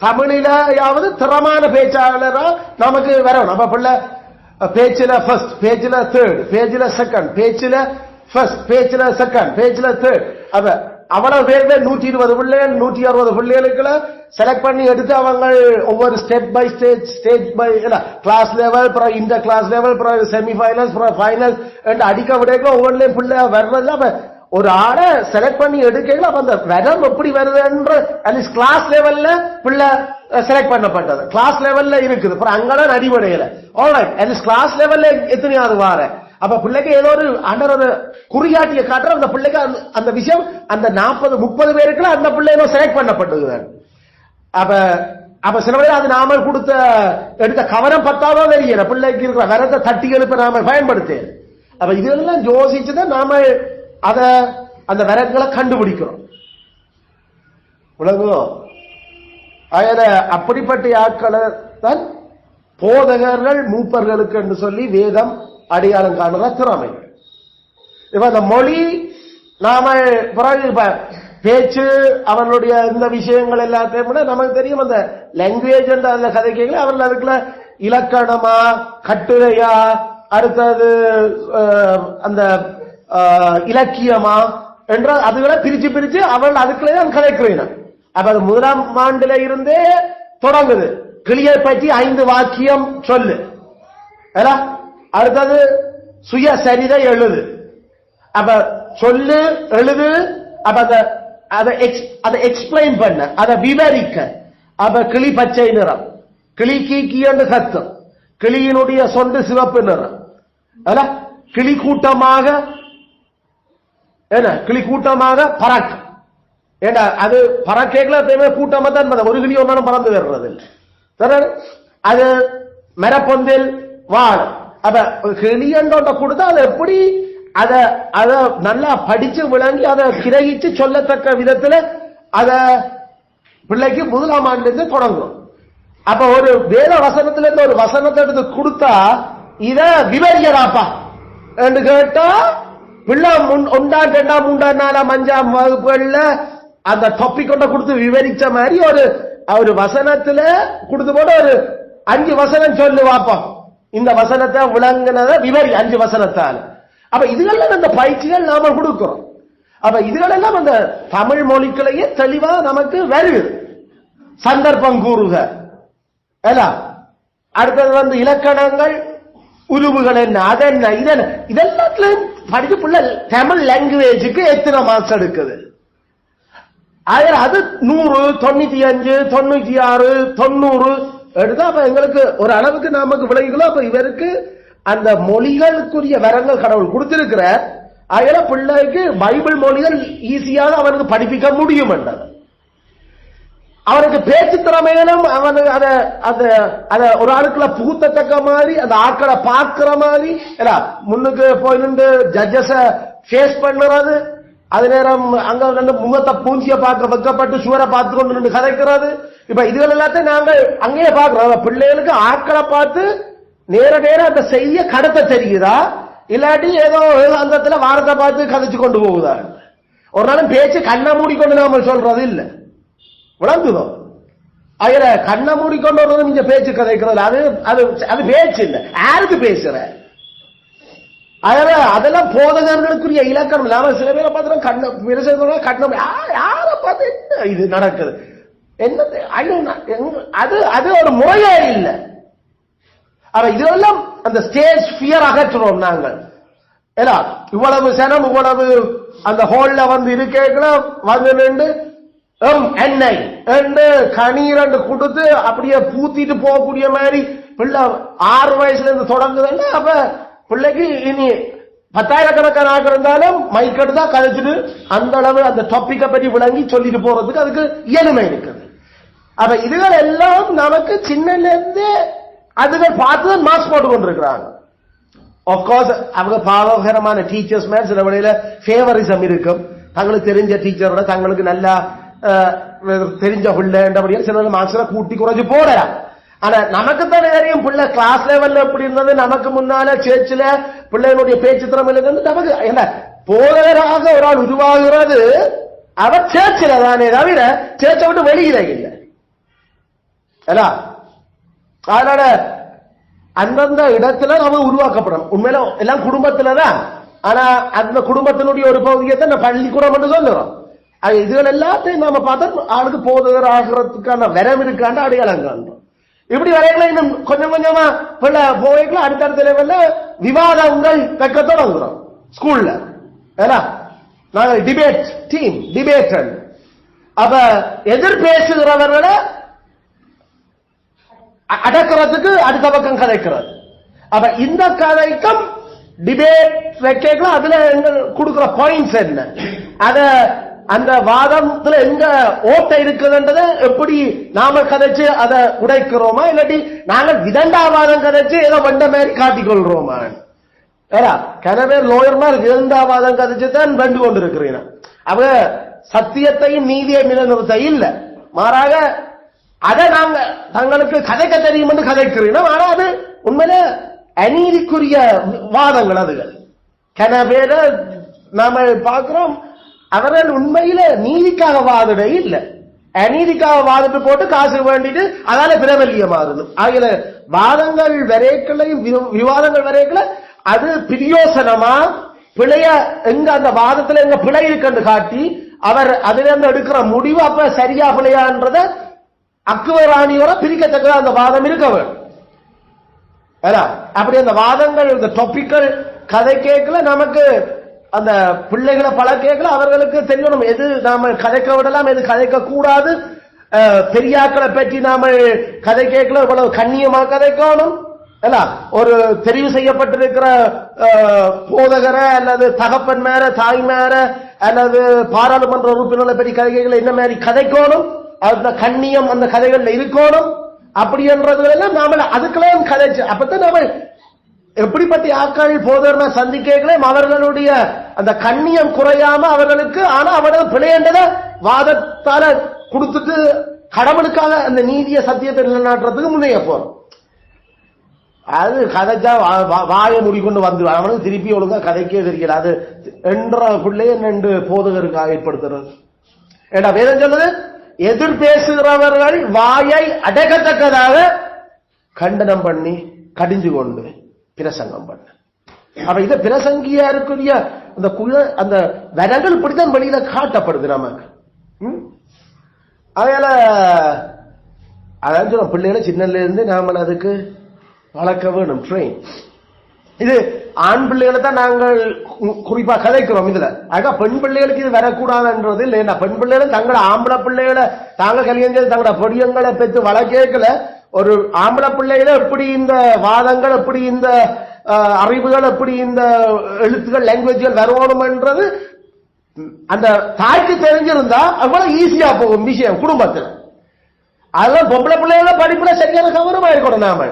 தமிழிலாவது திறமான பேச்சாளரா நமக்கு வரணும். அப்ப பிள்ளை பேச்சுல ஃபர்ஸ்ட், பேச்சுல தேர்ட், பேச்சுல செகண்ட், பேச்சுல ஃபர்ஸ்ட், பேச்சுல செகண்ட், பேச்சுல தேர்ட். அப்ப அவ்வளவு பேர் 120 பிள்ளைகள் 160 பிள்ளைகளுக்குள்ள செலக்ட் பண்ணி எடுத்து அவங்க ஒவ்வொரு step by stage by class level, inter class level, semi finals, final அடிக்க விடைக்க ஒவ்வொன்றுலயும் பிள்ளை வர்றது. அப்ப ஒரு ஆளை செலக்ட் பண்ணி எடுக்கல. அப்ப அந்த வரம் எப்படி வருதுன்ற அட்லீஸ்ட் கிளாஸ் லெவல்ல பிள்ளை செலக்ட் பண்ணப்பட்டது, கிளாஸ் லெவல்ல இருக்குது. அப்புறம் அங்கதான் அடிப்படையில ஆல்ரைட் அட்லீஸ்ட் கிளாஸ் லெவல்ல எத்தனையாவது வார. அப்ப பிள்ளைக்கு ஏதோ ஒரு அண்டர் ஒரு குறிகாட்டிய காட்டுற அந்த பிள்ளைக்கு அந்த விஷயம் அந்த 40-30 பேருக்குள்ள அந்த பிள்ளை செலக்ட் பண்ணப்பட்டது. அப்ப சில பேர் அது நாம எடுத்த கவனம் பத்தாவோ தெரியல, பிள்ளைக்கு இருக்கிற வரத்தை தட்டி எழுப்ப நாம பயன்படுத்து. அப்ப இதெல்லாம் யோசிச்சுதான் நாம அந்த வரங்களை கண்டுபிடிக்கிறோம். உலகம் அப்படிப்பட்ட ஆட்களை தான் போதகர்கள் மூப்பர்களுக்கு என்று சொல்லி வேதம் அடையாளம் காணுற திறமை. இப்ப அந்த மொழி நாம பேச்சு அவர்களுடைய இந்த விஷயங்கள் எல்லாத்தையும் விட நமக்கு தெரியும். அந்த லாங்குவேஜ் என்ற அந்த கதைகளை அவர்கள் அதுக்குள்ள இலக்கணமா கட்டுரையா அடுத்தது அந்த இலக்கியமா என்ற அதுகளை பிரிச்சு அவர்கள் அதுக்குள்ளே கதைக்கிறேன். அப்ப அது 1ஆம் ஆண்டுல இருந்தே தொடங்குது. கிளியை பற்றி 5 வாக்கியம் சொல்லு, அடுத்தது சுயசரிதை எழுது. அப்ப சொல்லு எழுது, அப்ப அதை எக்ஸ்பிளைன் பண்ண, அதை விவரிக்க. அப்ப கிளி பச்சை நிறம், கிளி கீக்கி என்று கத்தும், கிளியினுடைய சொண்டு சிவப்பு நிறம், கிளி கூட்டமாக கிளி கூட்டமாக பறக்க. ஏண்டா அது பறக்கல கூட்டமா தான், ஒரு கிளி ஒன்னும் பறந்து வர்றது இல்லை. அது மரப்பொந்தில் வாழ. அப்ப கிளியண்டோட்ட கொடுத்தா அது எப்படி அத நல்லா படிச்சு விளங்கி அதை கிரகிச்சு சொல்லத்தக்க விதத்துல அத பிள்ளைக்கு 1ஆம் ஆண்டு தொடங்கும். அப்ப ஒரு வேத வசனத்துல இருந்து ஒரு வசனத்தை எடுத்து கொடுத்தா இத விவரியராப்பா என்று கேட்டா பிள்ளை 1, 2, 3, 4, 5ஆம் வகுப்புகள்ல அந்த டாபிக் கொண்ட கொடுத்து விவரிச்ச மாதிரி ஒரு வசனத்துல கொடுத்து போட ஒரு 5 வசனம் சொல்லு வாப்பா, இந்த வசனத்தை விளங்கினத விவரி 5 வசனத்தால். அப்ப இதுகளெல்லாம் அந்த பயிற்சிகள் நாம கொடுக்கிறோம். அப்ப இதுகளெல்லாம் அந்த தமிழ் மொழிகளையே தெளிவா நமக்கு வருது. சந்தர்ப்பம் கூறுக, அடுத்தது இலக்கணங்கள், உருவுகள் என்ன, அதென்ன, இதெல்லாத்திலையும் படிச்சு பிள்ளை தமிழ் லாங்குவேஜுக்கு எத்தனை மார்க்ஸ் எடுக்குது. அது 100, 95, 96, 90 எடுத்தா அப்ப எங்களுக்கு ஒரு அளவுக்கு நமக்கு விளைவுகளோ. அப்ப இவருக்கு அந்த மொழிகளுக்குரிய வரங்கள் கடவுள் கொடுத்திருக்கிற அதனால பிள்ளைக்கு பைபிள் மொழிகள் ஈஸியாக அவனுக்கு படிப்பிக்க முடியும் என்றது. அவனுக்கு பேச்சு திறமையிலும் அவனுக்கு அத ஒரு ஆளுக்குள்ள புகுத்தத்தக்க மாதிரி அந்த ஆட்களை பார்க்கிற மாதிரி முன்னுக்கு போய் நின்று ஜட்ஜஸ ஃபேஸ் பண்ணுறது, அது நேரம் அங்க முகத்தை பூஞ்சிய பார்க்க வைக்கப்பட்டு சுவரை பார்த்து கொண்டு நின்று கதைக்கிறது. இப்ப இதுகள் எல்லாத்தையும் நாங்கள் அங்கேயே பார்க்கிறோம். பிள்ளைகளுக்கு ஆட்களை பார்த்து நேர அந்த செய்திய கடத்த தெரியுதா, இல்லாட்டி ஏதோ அந்தத்துல வாரத்தை பார்த்து கதைச்சு கொண்டு போகுதா. ஒரு நாளும் பேச்சு கண்ணை மூடிக்கொண்டு நாம சொல்றது இல்ல, விளங்குதோ? அதுல கண்ணை மூடிக்கொண்டு வர்றது நீங்க பேச்சு கதைக்கிறது அது பேச்சு இல்ல. யாருக்கு பேசுற? அதெல்லாம் போதகர்களுக்குரிய இலக்கணம் இல்லாம சில பேரை பார்த்து கண்ணம் யார பார்த்து என்ன இது நடக்குது என்ன அது ஒரு முறையே இல்லை. இதெல்லாம் அந்த ஸ்டேஜ் ஃபியர் அகற்றுறோம் நாங்கள். இவ்வளவு சனம் இவ்வளவு அந்த ஹோல்ல இருக்கேங்கள நின்று எண்ணெய் கணீர் கொடுத்து அப்படியே பூத்திட்டு போகக்கூடிய மாதிரி பிள்ளை 6 வயசுல இருந்து தொடங்குதுன்னா அப்ப பிள்ளைக்கு இனி 10,000கணக்கான ஆக இருந்தாலும் மைக்கெட்டு தான் கதைச்சிட்டு அந்த அளவு அந்த டாபிக்கை பற்றி விளங்கி சொல்லிட்டு போறதுக்கு அதுக்கு இயலுமை இருக்குது. அப்ப இதுகள் எல்லாம் நமக்கு சின்னல இருந்து அதுகள் பார்த்துதான் மார்க்ஸ் போட்டு கொண்டிருக்கிறாங்க. ஆஃப்கோர்ஸ் அவங்க பாவகரமான டீச்சர்ஸ் மேல சில வழியில ஃபேவரிசம் இருக்கும். தங்களுக்கு தெரிஞ்ச டீச்சரோட தங்களுக்கு நல்லா தெரிஞ்ச பிள்ளைன்றபடியா சில மார்க்ஸ்ல கூட்டி குறைஞ்சு போடலாம். ஆனா நமக்கு தானே தெரியும் பிள்ளை கிளாஸ் லெவல்ல எப்படி இருந்தது, நமக்கு முன்னால சேர்ச்சில பிள்ளைகளுடைய பேச்சு திறமையில இருந்து நமக்கு என்ன போதகராக ஒரு ஆள் உருவாகிறது அவர் சேர்ச்சில தானே தவிர சேர்ச்சை விட்டு வெளியில இல்லை. அதனால அந்தந்த இடத்துல நம்ம உருவாக்கப்படும். உண்மையில எல்லாம் குடும்பத்துலதான். ஆனா அந்த குடும்பத்தினுடைய ஒரு பகுதியை தான் பள்ளிக்கூடம் என்று சொல்லுறோம். இதுகள் எல்லாத்தையும் நாம பார்த்தா ஆளுக்கு போதகர் ஆகிறதுக்கான வரம் இருக்காண்ட அடையாளம் காண்றோம். இப்படி வரைகளை இன்னும் கொஞ்சம் கொஞ்சமா போய்களை அடுத்தடுத்த லெவல்ல விவாதங்கள் வைக்க தொடங்குறோம் ஸ்கூல்ல. நாங்கள் டிபேட் டீம் டிபேட்டர். அப்ப எதிர் பேசுகிறவர்களை அடக்கிறதுக்கு அடுத்த பக்கம் கதைக்கிறது. அப்ப இந்த கதைக்கும் டிபேட் வைக்கலாம். அதுல கொடுக்கிற பாயிண்ட்ஸ் என்ன, அத அந்த வாதத்துல எங்க ஓட்டை இருக்குதுன்றதை எப்படி நாம கதைச்சு அதை உடைக்கிறோமா, இல்லாட்டி நாங்கள் விதண்டாவாதம் கதைச்சு ஏதோ வண்ட மாதிரி காட்டிக்கொள்றோமா? கனவே லோயர்மா விதண்டாவாதம் கதைச்சு தான் வெண்டு கொண்டு இருக்கிறீங்க. அவ சத்தியத்தையும் நீதியை நிலைநிறுத்த இல்ல, மாறாக அதை நாங்க தங்களுக்கு கதைக்க தெரியும் என்று கதைக்கிறீங்க. ஆனா அது உண்மையில அநீதிக்குரிய வாதங்கள். அதுகள் கனவேர நாம பார்க்கிறோம். அவர்கள் உண்மையில நீதிக்காக வாதிட இல்ல, அநீதிக்காக வாதிட்டு போட்டு காசு வேண்டிட்டு அதால பிரபல்யமாகுது. ஆகிய வாதங்கள் வரைக்கலையும் விவாதங்கள் வரைக்கல அது பிரியோசனமா பிழைய எங்க அந்த வாதத்துல எங்க பிழை இருக்குன்னு காட்டி அவர் அதுல இருந்து எடுக்கிற முடிவு அப்ப சரியா பிழையான்றத அக்குவராணியோட பிரிக்கத்தக்க அந்த வாதம் இருக்க வேண்டும். அப்படி அந்த வாதங்கள் இந்த டாபிக்கள் கதை கேட்கல நமக்கு அந்த பிள்ளைகளை பல கேட்கல அவர்களுக்கு தெரியணும் எது நாம கதைக்க விடலாம் எது கதைக்க கூடாது. பெரியாக்களை பற்றி நாம கதை கேட்கல இவ்வளவு கண்ணியமா கதைக்கணும். ஒரு தெரிவு செய்யப்பட்டிருக்கிற போதகரை அல்லது தகப்பன் மேல தாய் மேல அல்லது பாராளுமன்ற உறுப்பினர்களை பற்றி கதைகளை என்ன மாதிரி கதைக்கணும், அந்த கண்ணியம் அந்த கதைகள்ல இருக்கணும். அப்படி என்றதுலாம் நாம அதுக்கெல்லாம் கதைச்சு அப்பதான் நாம எப்படிப்பட்ட ஆட்கள் போதர்னா சந்திக்கலாம் அவர்களுடைய அந்த கண்ணியம் குறையாம அவர்களுக்கு. ஆனா அவர்கள் பிழையண்டத வாதத்தால கொடுத்துட்டு கடவுளுக்காக அந்த நீதிய சத்தியத்தை நிலைநாட்டுறதுக்கு முன்னைய போறோம். அது கதைச்சா வாய முடிக்கொண்டு வந்து அவனுக்கு திருப்பி ஒழுங்கா கதைக்கே தெரியல. அது என்ற பிள்ளைய ரெண்டு போதகருக்கு ஏற்படுத்துறது. ஏடா வேதம் சொல்லுது எதிர் பேசுகிறவர்கள் வாயை அடக்கத்தக்கதாக கண்டனம் பண்ணி கடிஞ்சு கொண்டு பிரசங்கம் பண்ண. அப்ப இத பிரசங்கியா இருக்கிற அந்த அந்த வரங்கள் இப்படித்தான் வெளியில காட்டப்படுது நமக்கு. அதனால அதான் சொல்ல பிள்ளைகளை சின்னல இருந்து நாம அதுக்கு வளர்க்க வேணும், ட்ரெயின். இது ஆண் பிள்ளைகளை தான் நாங்கள் குறிப்பா கதைக்கிறோம் இதுல. ஆக பெண் பிள்ளைகளுக்கு இது வரக்கூடாதுன்றது இல்லை. என்ன பெண் பிள்ளைகள் தங்களோட ஆம்பளை பிள்ளைகளை தாங்க கல்யாணம் செய்து தங்களோட பொடியங்களை பெற்று வளர்க்கல. ஒரு ஆம்பளை பிள்ளைகளை எப்படி இந்த வாதங்கள் எப்படி இந்த அறிவுகள் எப்படி இந்த எழுத்துக்கள் லாங்குவேஜ்கள் வரணும்ன்றது அந்த தாய்க்கு தெரிஞ்சிருந்தா அவ்வளவு ஈஸியா போகும் விஷயம் குடும்பத்தில். அதெல்லாம் பொம்பளை பிள்ளைகள படிப்புல சரியான கவனமா இருக்கணும் நாம.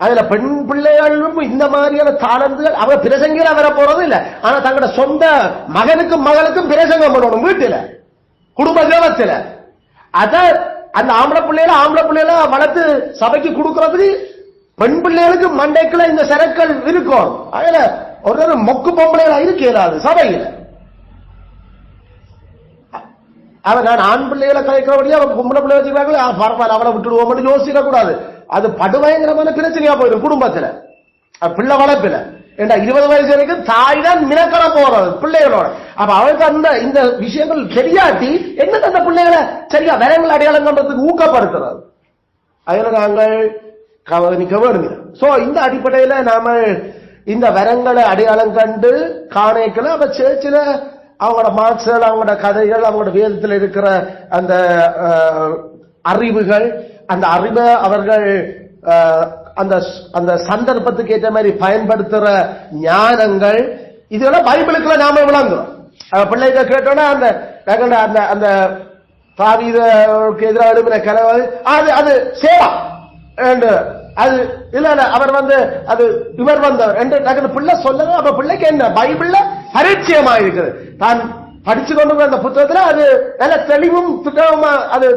அதுல பெண் பிள்ளைகளும் இந்த மாதிரியான தாளந்துகள் அவ பிரசங்கில வர போறது இல்ல. ஆனா தங்களோட சொந்த மகனுக்கும் மகளுக்கும் பிரசங்கம் பண்ணணும் வீட்டுல குடும்ப தேவத்துல. அத அந்த ஆம்பளை பிள்ளைகளை வளர்த்து சபைக்கு கொடுக்கறதுக்கு பெண் பிள்ளைகளுக்கு மண்டைக்குள்ள இந்த சரக்கள் இருக்கும். அதுல ஒரு மொக்கு பொம்பளைகளா இருக்கிறாது சபையில. அவன் நான் ஆண் பிள்ளைகளை கலைக்கிறபடியே அவன் பொம்பளை பிள்ளை வச்சுக்கிறாங்களே பரவாயில்ல அவளை விட்டுடுவோம் யோசிக்க கூடாது. அது படுபயங்கரமான பிரச்சனையா போயிடும் குடும்பத்துல பிள்ளை வளர்ப்பில. ஏண்டா 20 வயசு வரைக்கும் தாய் தான் மினக்கட போறது பிள்ளைகளோட. அப்ப அவளுக்கு அந்த இந்த விஷயங்கள் சரியாட்டி என்ன அந்த பிள்ளைகளை சரியா வரங்கள் அடையாளம் பண்றதுக்கு ஊக்கப்படுத்துறது. அதுல நாங்கள் கவனிக்க வேணுங்க. சோ இந்த அடிப்படையில நாம இந்த வரங்களை அடையாளம் கண்டு காணைக்கல அவ சேர்ச்சில அவங்களோட மார்க்ஸ்கள் அவங்களோட கதைகள் அவங்களோட வேதத்தில் இருக்கிற அந்த அறிவுகள் அந்த அறிவை அவர்கள் அந்த அந்த சந்தர்ப்பத்துக்கு ஏற்ற மாதிரி பயன்படுத்துற ஞானங்கள் இதெல்லாம் பைபிளுக்குள்ள நாம விளங்குறோம். பிள்ளைங்க கேட்டோம்னா அந்த அந்த அந்த தாவீதுக்கு எதிராக எழுப்பின கலவை அது சேவா அது இல்ல அவர் அது இவர் வந்தவர் பிள்ளை சொல்லுங்க. அப்ப பிள்ளைக்கு என்ன பைபிள்ல பரிச்சயமா இருக்குது. தான் படிச்சு கொண்டு அந்த புத்தகத்துல அது நல்ல தெளிவும் திட்டமா அது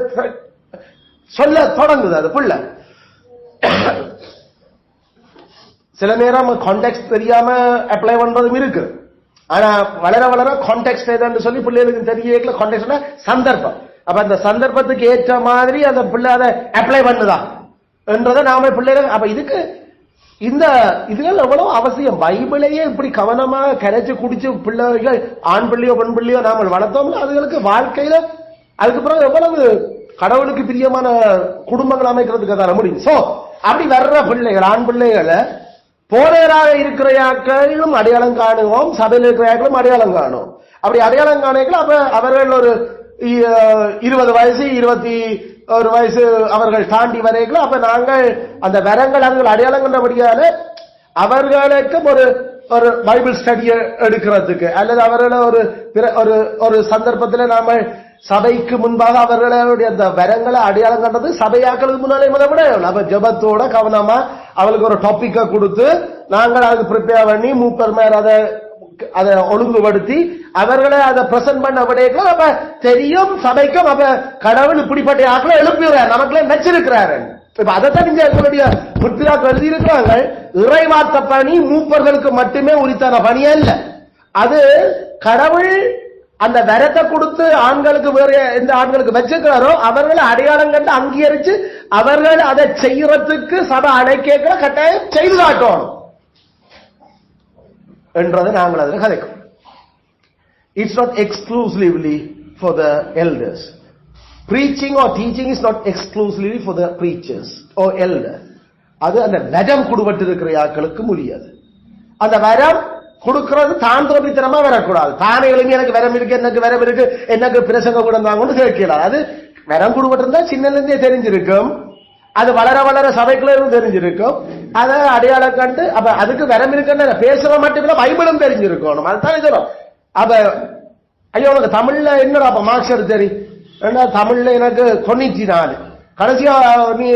சொல்ல தொடங்குது அது பிள்ளை. சில நேரம் கான்டெக்ட் தெரியாம அப்ளை பண்றதும் இருக்கு. ஆனா வளர வளர கான்டெக்ட் ஏதான்னு சொல்லி பிள்ளைகளுக்கு தெரியல. கான்டெக்ட் சந்தர்ப்பம். அப்ப அந்த சந்தர்ப்பத்துக்கு ஏற்ற மாதிரி அந்த பிள்ளை அதை அப்ளை பண்ணுதான் என்றதை நாம பிள்ளைகள். அப்ப இதுக்கு இந்த இதுகள் எவ்வளவு அவசியம். பைபிளையே இப்படி கவனமாக கரைச்சு குடிச்சு பிள்ளைகள் ஆண் பிள்ளையோ பெண் பிள்ளையோ நாம வளர்த்தோம்னா அதுகளுக்கு வாழ்க்கையில அதுக்கு பிறகு எவ்வளவு கடவுளுக்கு பிரியமான குடும்பங்கள் அமைக்கிறதுக்கு தான் முடியும். சோ அப்படி வர்ற பிள்ளைகள் ஆண் பிள்ளைகளை போதையராக இருக்கிற யாக்களும் அடையாளம் காணுவோம், சபையில் இருக்கிற யாக்களும் அடையாளம் காணும். அப்படி அடையாளம் காணிகள் அப்ப அவர்கள் ஒரு 20 வயசு 21 வயசு அவர்கள் தாண்டி வரைக்கும் அப்ப நாங்கள் அந்த வரங்கள் அவர்கள் அடையாளம் கண்டபடியால அவர்களுக்கு ஒரு பைபிள் ஸ்டடியை எடுக்கிறதுக்கு அல்லது அவர்களை ஒரு சந்தர்ப்பத்தில் நாம சபைக்கு முன்பாக அவர்களுடைய அந்த வரங்களை அடையாளம் கண்டது சபையாக்களுக்கு முன்னாலே விட நம்ம ஜபத்தோட கவனமா அவளுக்கு ஒரு டாபிக்கை கொடுத்து நாங்கள் அதுக்கு ப்ரிப்பேர் பண்ணி மூப்பர் மேல அதை ஒழுங்குபடுத்தி அவர்களை அதை பிரசன்ட் பண்ண விடையெல்லாம் அப்ப தெரியும் சபைக்கும். அப்ப கடவுள் இப்படிப்பட்ட ஆக்களை எழுப்புகிறார், நமக்குள்ள நச்சிருக்கிறாரு. இப்ப அதைத்தான் நீங்க எங்களுடைய முற்பிதாக்கள் எழுதியிருக்கிறாங்க. இறைவார்த்த பணி மூப்பர்களுக்கு மட்டுமே உரித்தான பணி அல்ல. அது கடவுள் அந்த வரத்தை கொடுத்து ஆண்களுக்கு வேற எந்த ஆண்களுக்கு வச்சிருக்கிறாரோ அவர்களை அடையாளம் கண்டு அங்கீகரிச்சு அவர்கள் அதை செய்யறதுக்கு சபை அழைக்க கட்டாயம் செய்து காட்டணும் என்றதை நாங்கள் அதில் கதைக்கும். It's not exclusively for the elders. Preaching or teaching is not exclusively for the preachers or elder. அது அந்த வரம் கொடுபட்டிருக்கிற ஆட்களுக்கு முடியாது. அந்த வரம் கொடுக்கிறது தான் தோன்றித்தனமா வரக்கூடாது. தானே எழுதி எனக்கு வரம் இருக்கு எனக்கு பிரசங்க கூட தாங்கன்னு கேட்கலாம். அது வரம் கொடுபட்டிருந்தா சின்னலேருந்தே தெரிஞ்சிருக்கும். அது வளர வளர சபைக்குள்ள தெரிஞ்சிருக்கும். அதை அடையாளம் கண்டு அப்ப அதுக்கு வரம் இருக்குன்னு பேசுற மட்டும் இல்ல பைபிளும் தெரிஞ்சிருக்கணும். அதுதான் இதெல்லாம். அப்ப ஐயோ உனக்கு தமிழ்ல என்னடா அப்ப மார்க்ஸ் எடுத்தரி தமிழ்ல எனக்கு 94 கடைசியா நீ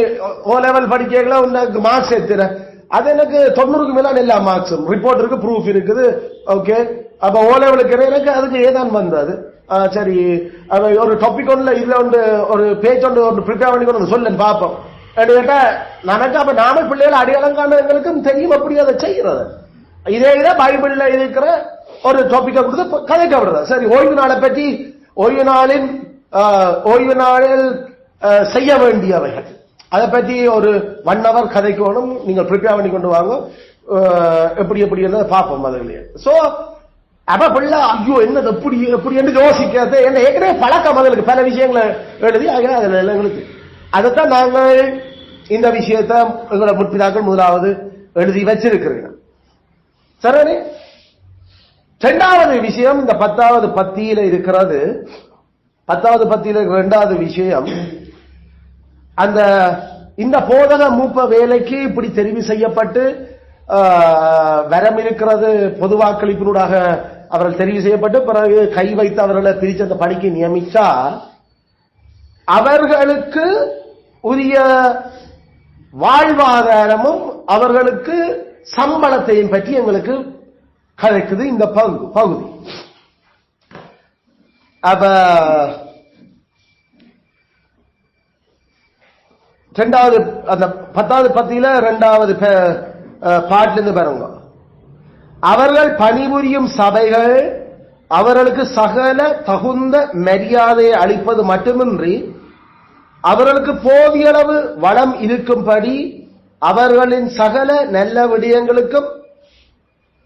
ஓ லெவல் படிக்கல உனக்கு மார்க்ஸ் எடுத்துற அது எனக்கு 90க்கு மேல எல்லா மார்க்ஸும் ரிப்போர்ட் இருக்கு ப்ரூஃப் இருக்குது. ஓகே அப்ப ஓ லெவலுக்கு எனக்கு அதுக்கு ஏதான் வந்தது சரி ஒரு டாபிக் ஒன்றுல இதுல ஒன்று ஒரு பேஜ் ஒன்று ப்ரிப்பேர் பண்ணி கொண்டு சொல்லுன்னு பார்ப்போம் கேட்டா நமக்கு அப்ப நாம பிள்ளைகள் அடையாளம் காண்றவங்களுக்கும் தெரியும் அப்படி அதை செய்யறது. இதே இதை பைபிள்ல இருக்கிற ஒரு டாபிக்கை கொடுத்து கதைக்க விடுறது. சரி ஓய்வு நாளை பற்றி ஓய்வு நாளில் செய்ய வேண்டியவைகள் அதை பற்றி ஒரு 1 hour கதைக்கணும். நீங்கள் ப்ரிப்பேர் பண்ணி கொண்டு வாங்க எப்படி பார்ப்போம் அதுலயே. சோ அப்ப பிள்ளை ஐயோ என்னது எப்படி என்று யோசிக்கிறது என்ன ஏற்கனவே பழக்கம் அதுக்கு பல விஷயங்களை எழுதி அதுல எங்களுக்கு அதைத்தான் நாங்கள் இந்த விஷயத்தை எங்களை முற்பிதாக்கள் முதலாவது எழுதி வச்சிருக்கிறீங்க. சரி, 2வது விஷயம் இந்த 10வது பத்தியில இருக்கிறது. 10வது பத்தியில 2வது விஷயம் அந்த இந்த போதக மூப்ப வேலைக்கு இப்படி தெரிவு செய்யப்பட்டு வரம் இருக்கிறது பொதுவாக்களிப்பினூடாக அவர்கள் தெரிவு செய்யப்பட்டு பிறகு கை வைத்து அவர்களை பிரித்து அந்த பணிக்கு நியமித்தா அவர்களுக்கு உரிய வாழ்வாதாரமும் அவர்களுக்கு சம்பளத்தையும் பற்றி எங்களுக்கு கதைக்குது இந்த பகுதி. அப்ப 2வது அந்த 10வது பத்தியில 2வது பாட்டில இருந்து பாருங்க. அவர்கள் பணிபுரியும் சபைகள் அவர்களுக்கு சகல தகுந்த மரியாதையை அளிப்பது மட்டுமின்றி அவர்களுக்கு போதிய அளவு வளம் இருக்கும்படி அவர்களின் சகல நல்ல விடயங்களுக்கும்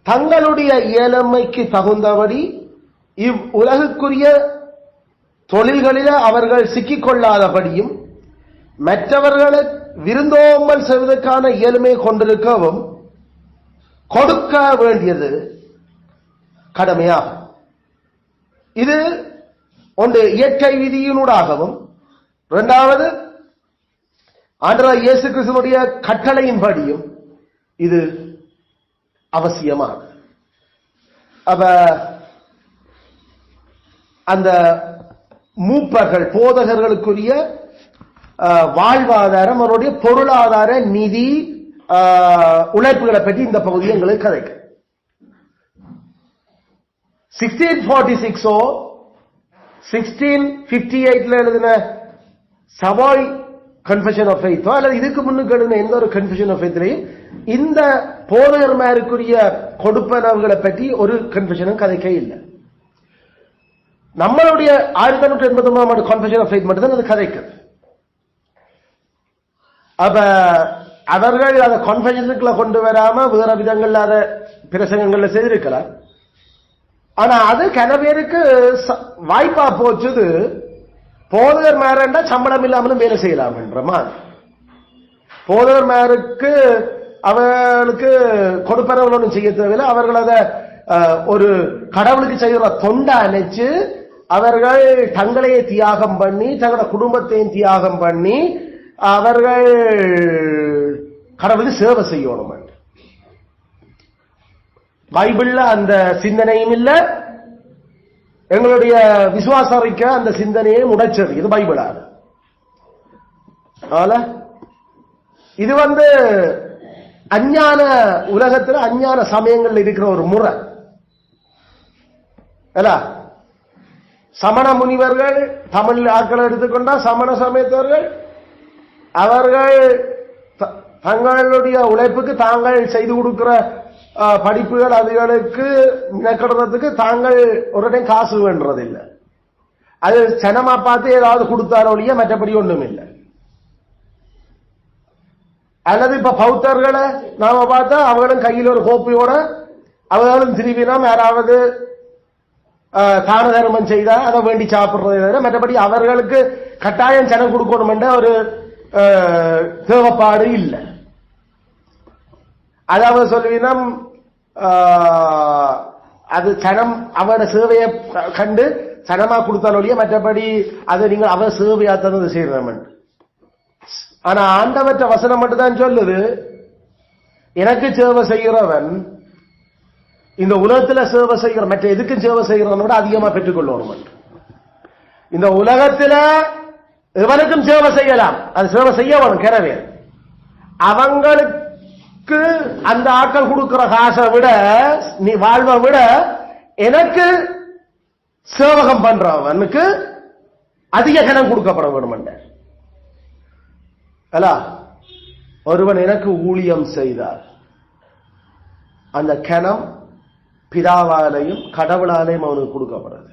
தங்களுடைய இயலமைக்கு தகுந்தபடி இவ் உலகுக்குரிய தொழில்களில அவர்கள் சிக்கிக்கொள்ளாதபடியும் மற்றவர்களை விருந்தோம்பல் செய்வதற்கான இயலுமை கொண்டிருக்கவும் கொடுக்க வேண்டியது கடமையாகும். இது ஒன்று இயற்கை விதியினூடாகவும் 2வது ஆண்டவர் இயேசு கிறிஸ்துவினுடைய கட்டளையின்படியும் இது அவசியமானது. அப்ப அந்த மூப்பர்கள் போதகர்களுக்குரிய வாழ்வாதாரம் அவருடைய பொருளாதார நிதி உழைப்புகளை பற்றி இந்த பகுதியை எங்களுக்கு கதைக்கு 1646 1658 எழுதின சவாய் கன்ஃபெஷன் ஆஃப் ஃபெய்த்தோ அல்லது இதுக்கு முன்னுக்கு எழுதின எந்த ஒரு கன்ஃபெஷன் ஆஃப் ஃபெய்த்லையும் இந்த போதகர்மாருக்குரிய கொடுப்பனவுகளை பற்றி ஒரு கன்ஃபெஷனும் கதைக்க இல்லை. நம்மளுடைய 1989 ஆண்டு கன்ஃபெஷன் ஆஃப் ஃபெய்த் மட்டும்தான் அது கதைக்குது. அப்ப அவர்கள் அதை கன்ஃபெஷனுக்குள்ள கொண்டு வராம வேற விதங்கள்ல அதை பிரசங்கங்கள்ல செய்திருக்கலாம். ஆனா அது கன பேருக்கு வாய்ப்பா போச்சுது. போதகர் மேரண்டா சம்பளம் இல்லாமலும் வேலை செய்யலாம் என்றமா. போதகர் மேருக்கு அவர்களுக்கு கொடுப்பனவர்கள் ஒன்றும் செய்ய தேவையில்லை. அவர்கள் அதை ஒரு கடவுளுக்கு செய்கிற தொண்டை அணைச்சு அவர்கள் தங்களையே தியாகம் பண்ணி தங்களோட குடும்பத்தையும் தியாகம் பண்ணி அவர்கள் கடவுளுக்கு சேவை செய்யணும். பைபிள்ல அந்த சிந்தனையும் இல்ல, எங்களுடைய விசுவாச அறிக்கை அந்த சிந்தனையை உடைச்சது. இது பைபிளால. இது அஞ்ஞான உலகத்தில் அஞ்ஞான சமயங்கள் இருக்கிற ஒரு முறை. சமண முனிவர்கள் தமிழ் ஆட்களை எடுத்துக்கொண்டா சமண சமயத்தவர்கள் அவர்கள் தங்களுடைய உழைப்புக்கு தாங்கள் செய்து கொடுக்கிற படிப்புகள் அதுகளுக்கு நினைக்கிறதுக்கு தாங்கள் ஒரு டைம் காசு வேண்டதில்லை. அது சனமா பார்த்து ஏதாவது கொடுத்தாரோலிய மற்றபடி ஒண்ணும் இல்லை. அல்லது இப்ப பௌத்தர்களை நாம பார்த்தா அவங்களும் கையில் ஒரு கோப்பையோட அவர்களும் திரும்பினோம் யாராவது தான தர்மம் செய்தா அதை வேண்டி சாப்பிடுறதை மற்றபடி அவர்களுக்கு கட்டாயம் சனம் கொடுக்கணும் என்ற ஒரு தேவைப்பாடு இல்லை. அதாவது சொல்லுவீனா அது சனம் அவரோட சேவையை கண்டு சனமா கொடுத்தாலொழிய மற்றபடி அதை நீங்கள் அவர் சேவையா தந்தது செய்யறோம். ஆனா ஆண்டவற்ற வசனம் மட்டும்தான் சொல்லுது, எனக்கு சேவை செய்கிறவன் இந்த உலகத்துல சேவை செய்கிற மற்ற எதுக்கும் சேவை செய்கிறவனை விட அதிகமா பெற்றுக்கொள்ளணும். இந்த உலகத்துல எவனுக்கும் சேவை செய்யலாம், அது சேவை செய்ய வேணும். கிரவே அவங்களுக்கு அந்த ஆட்கள் கொடுக்கிற காசை விட நீ வாழ்வை விட எனக்கு சேவகம் பண்றவனுக்கு அதிக கணம் கொடுக்கப்பட வேண்டும். ஒருவன் எனக்கு ஊழியம் செய்தார், அந்த கணம் பிதாவாலையும் கடவுளாலையும் அவனுக்கு கொடுக்கப்படுது.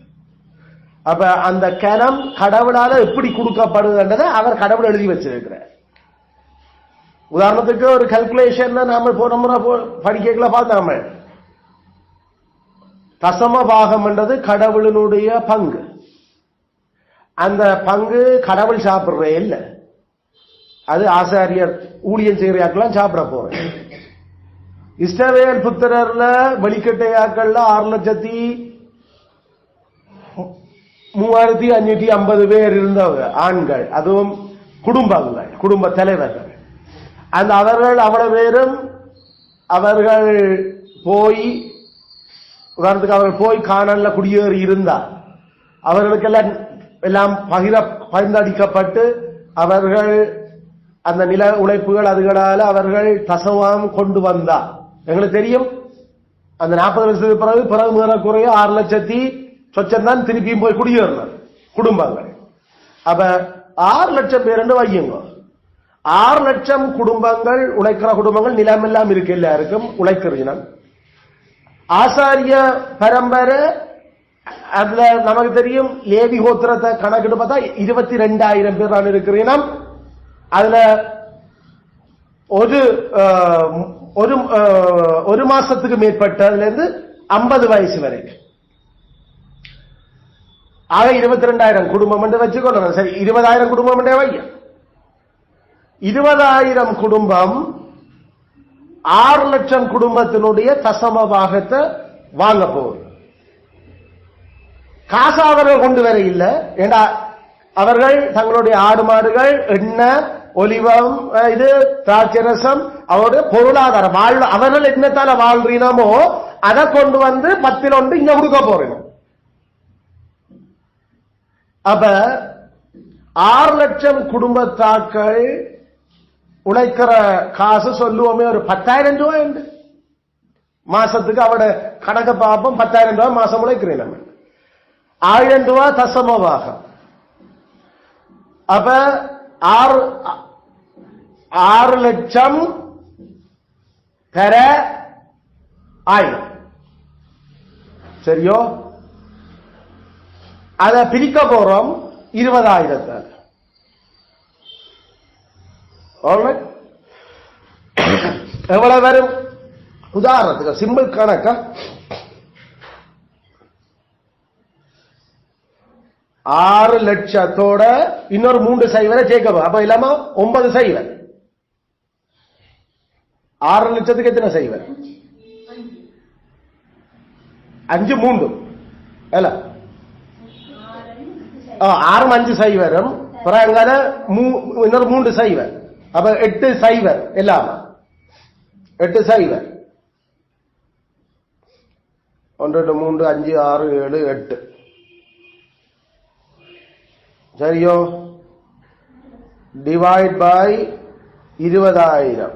அப்ப அந்த கணம் கடவுளால எப்படி கொடுக்கப்படுதுன்றதை அவர் கடவுள் எழுதி வச்சிருக்கிறார். உதாரணத்துக்கு ஒரு கல்குலேஷன் நாம போன முறை படிக்கல பார்த்தாம தசம பாகம் என்றது கடவுளினுடைய பங்கு. அந்த பங்கு கடவுள் சாப்பிடுறே இல்லை, அது ஆசாரியர் ஊழியம் செய்யறாக்கெல்லாம் சாப்பிட போறேன். இஸ்ரவேல் புத்திரர்ல வெளிக்கட்டையாக்கள்ல 6,3550 பேர் இருந்தவங்க ஆண்கள், அதுவும் குடும்பங்கள், குடும்ப தலைவர்கள். அந்த அவர்கள் அவ்வளவு பேரும் அவர்கள் போய் உதாரணத்துக்கு அவர்கள் போய் கானான்ல குடியேறி இருந்தார். அவர்களுக்கெல்லாம் எல்லாம் பகிர்ந்தடிக்கப்பட்டு அவர்கள் அந்த நில உழைப்புகள் அதுகளால அவர்கள் தசமம் கொண்டு வந்தார். எங்களுக்கு தெரியும் அந்த 40 வருஷத்துக்கு பிறகு மீறக்குறைய 6 லட்சத்தி சொச்சம் தான் திருப்பியும் போய் குடியேறினார் குடும்பங்கள். அப்ப 6 லட்சம் பேர் என்று வையுங்க. 6 லட்சம் குடும்பங்கள், உழைக்கிற குடும்பங்கள், நிலம் எல்லாம் இருக்கு, எல்லாருக்கும் உழைக்கிறீனம். ஆசாரிய பரம்பரை அதுல நமக்கு தெரியும் லேவி கோத்திரத்தை கணக்கிட்டு பார்த்தா 22,000 பேர் நான் இருக்கிறீனம். அதுல ஒரு மாசத்துக்கு மேற்பட்டதுல இருந்து 50 வயசு வரைக்கும் ஆக 22,000 குடும்பம் என்று வச்சுக்கொள்ளணும். சரி, 20,000 குடும்பம் என்றே வைய. 20,000 குடும்பம் 6 லட்சம் குடும்பத்தினுடைய தசம பாகத்தை வாங்க போகுது. காசு அவர்கள் கொண்டு வர இல்லை. ஏண்டா அவர்கள் தங்களுடைய ஆடு மாடுகள், எண்ணெய், ஒலிவம், இது திராட்சரசம், அவருடைய பொருளாதாரம் வாழ் அவர்கள் என்னத்தால வாழ்றீனமோ அதை கொண்டு 10 இங்க கொடுக்க போறீங்க. அப்ப 6 லட்சம் குடும்பத்தாக்கள் உழைக்கிற காசு சொல்லுவோமே ஒரு 10,000 ரூபாய் உண்டு மாசத்துக்கு. அவட கணக்க பார்ப்போம், 10,000 ரூபாய் மாசம் உழைக்கிறேன். நம்ம 1000 ரூபாய் தசமவாகம். அப்ப 6 லட்சம் பெற 1000. சரியோ? அதை பிரிக்க போறோம் 20,000. எவ்வளவு வரும்? உதாரணத்துக்கு சிம்பிள் கணக்கா 6 லட்சத்தோட இன்னொரு 3 சைவரை சேர்க்கணும். அப்ப இல்லாம 9 சைவர். 6 லட்சத்துக்கு எத்தனை சைவர்? 5 3 இல்ல 6 5 சைவரும் இன்னொரு 3 சைவர். அப்ப 8 சைவர் எல்லாம் 8 சைவர். 1 2 3 5 6 7 8. சரியோ? டிவைட் பை 20,000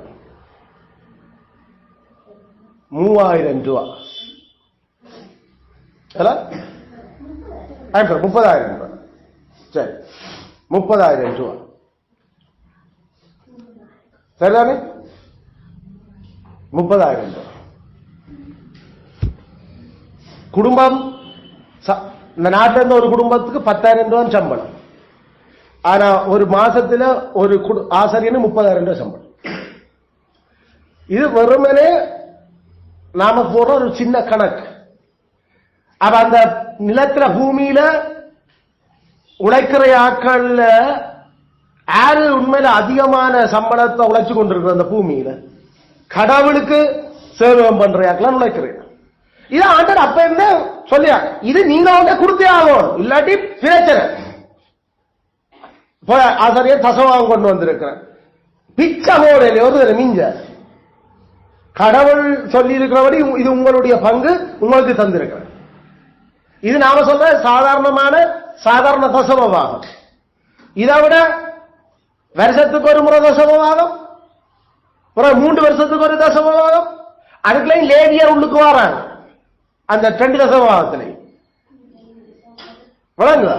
3000 ரூபா. 30,000 ரூபா. சரி 30,000 ரூபா. சரிதானே? 30,000 ரூபா. குடும்பம் இந்த நாட்டில இருந்து ஒரு குடும்பத்துக்கு 10,000 ரூபாய் சம்பளம். ஆனா ஒரு மாசத்துல ஒரு ஆசிரியர் 30,000 ரூபாய் சம்பளம். இது வெறுமனே நாம போற ஒரு சின்ன கணக்கு. அப்ப அந்த நிலத்துல பூமியில உழைக்கிற ஆட்கள் யாரு உண்மையில அதிகமான சம்பளத்தை உழைச்சு கொண்டிருக்கிற அந்த பூமியில கடவுளுக்கு சேவகம் பண்ற ஆட்கள் உழைக்கிறேன். இது ஆண்டர் அப்ப என்ன சொல்லியா, இது நீங்க அவங்க கொடுத்தே ஆகும், இல்லாட்டி பிரச்சனை. ஆசிரியர் தசவாங்க கொண்டு வந்திருக்கிறேன். பிச்சை போடல ஒரு மிஞ்ச கடவுள் சொல்லி இருக்கிறபடி இது உங்களுடைய பங்கு உங்களுக்கு தந்திருக்கிறேன். இது நாம சொல்ற சாதாரண தசமவாகம். இதை விட வருஷத்துக்கு ஒரு முறை தசமவாகம், 3 வருஷத்துக்கு ஒரு தசமவாகம். அதுக்குள்ள லேடியர் உள்ளுக்கு வராங்க அந்த 2 தசமவாகத்திலே. வழங்குதா?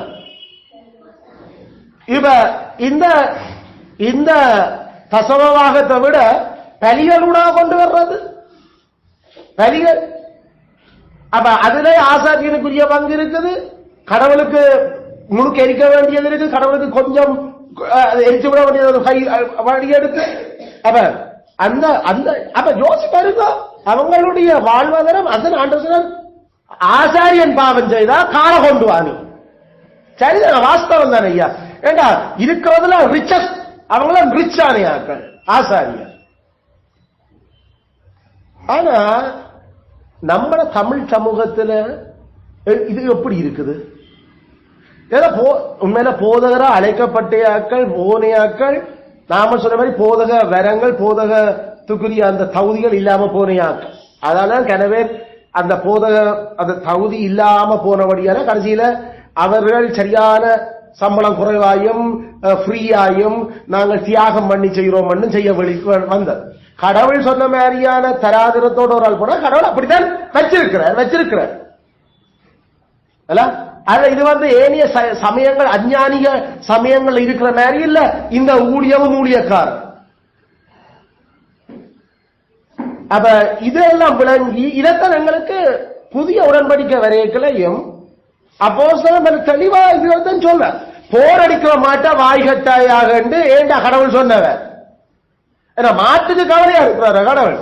இப்ப இந்த தசமவாகத்தை விட பலிகளூட கொண்டு வர்றது பலிகள். அப்ப அதுல ஆசாரியனுக்குரிய பங்கு இருக்குது. கடவுளுக்கு முழுக்க எரிக்க வேண்டியது இருக்கு. கடவுளுக்கு கொஞ்சம் எரிச்சு விட வேண்டியது வழி எடுத்து. அப்ப அப்ப யோசிப்பாருங்க அவங்களுடைய வாழ்வாதாரம். அதன் ஆண்டவர் ஆசாரியன் பாவம் செய்தா கால கொண்டு வாணி. சரிதான், வாஸ்தவம் தானே ஐயா. ஏண்டா இருக்கிறதுல ரிச்சஸ்ட், அவங்களாம் ரிச்சான ஆக்கள் ஆசாரியர். ஆனா நம்ம தமிழ் சமூகத்துல இது எப்படி இருக்குது? உண்மையில போதகரா அழைக்கப்பட்டையாக்கள் போனையாக்கள், நாம சொன்ன மாதிரி போதக வரங்கள் போதகத்துக்குரிய அந்த தகுதிகள் இல்லாம போனையாக்கள். அதனால கனவே அந்த போதக அந்த தகுதி இல்லாம போனபடியான கடைசியில அவர்கள் சரியான சம்பளம் குறைவாயும் ஃப்ரீயாயும் நாங்கள் தியாகம் பண்ணி செய்கிறோம் செய்ய வந்தது. கடவுள் சொன்ன மாதிரியான தராதரத்தோட ஒரு ஆள் போனா கடவுள் அப்படித்தான் வச்சிருக்கிறார். இது ஏனைய சமயங்கள் அஞ்ஞானிக சமயங்கள் இருக்கிற மாதிரி இல்ல. இந்த ஊழியமும் ஊழியக்காரர். அப்ப இதெல்லாம் விளங்கி இதைத்தான் எங்களுக்கு புதிய உடன்படிக்கை வரையக்களையும் அப்போஸ்தலன் தெளிவா இதுதான் சொல்ல. போர் அடிக்கிற மாட்டா வாய்கட்டாயாக ஏண்டா கடவுள் சொன்னவர். ஏன்னா மாட்டுக்கு கவலையா இருக்கிறார கடவுள்.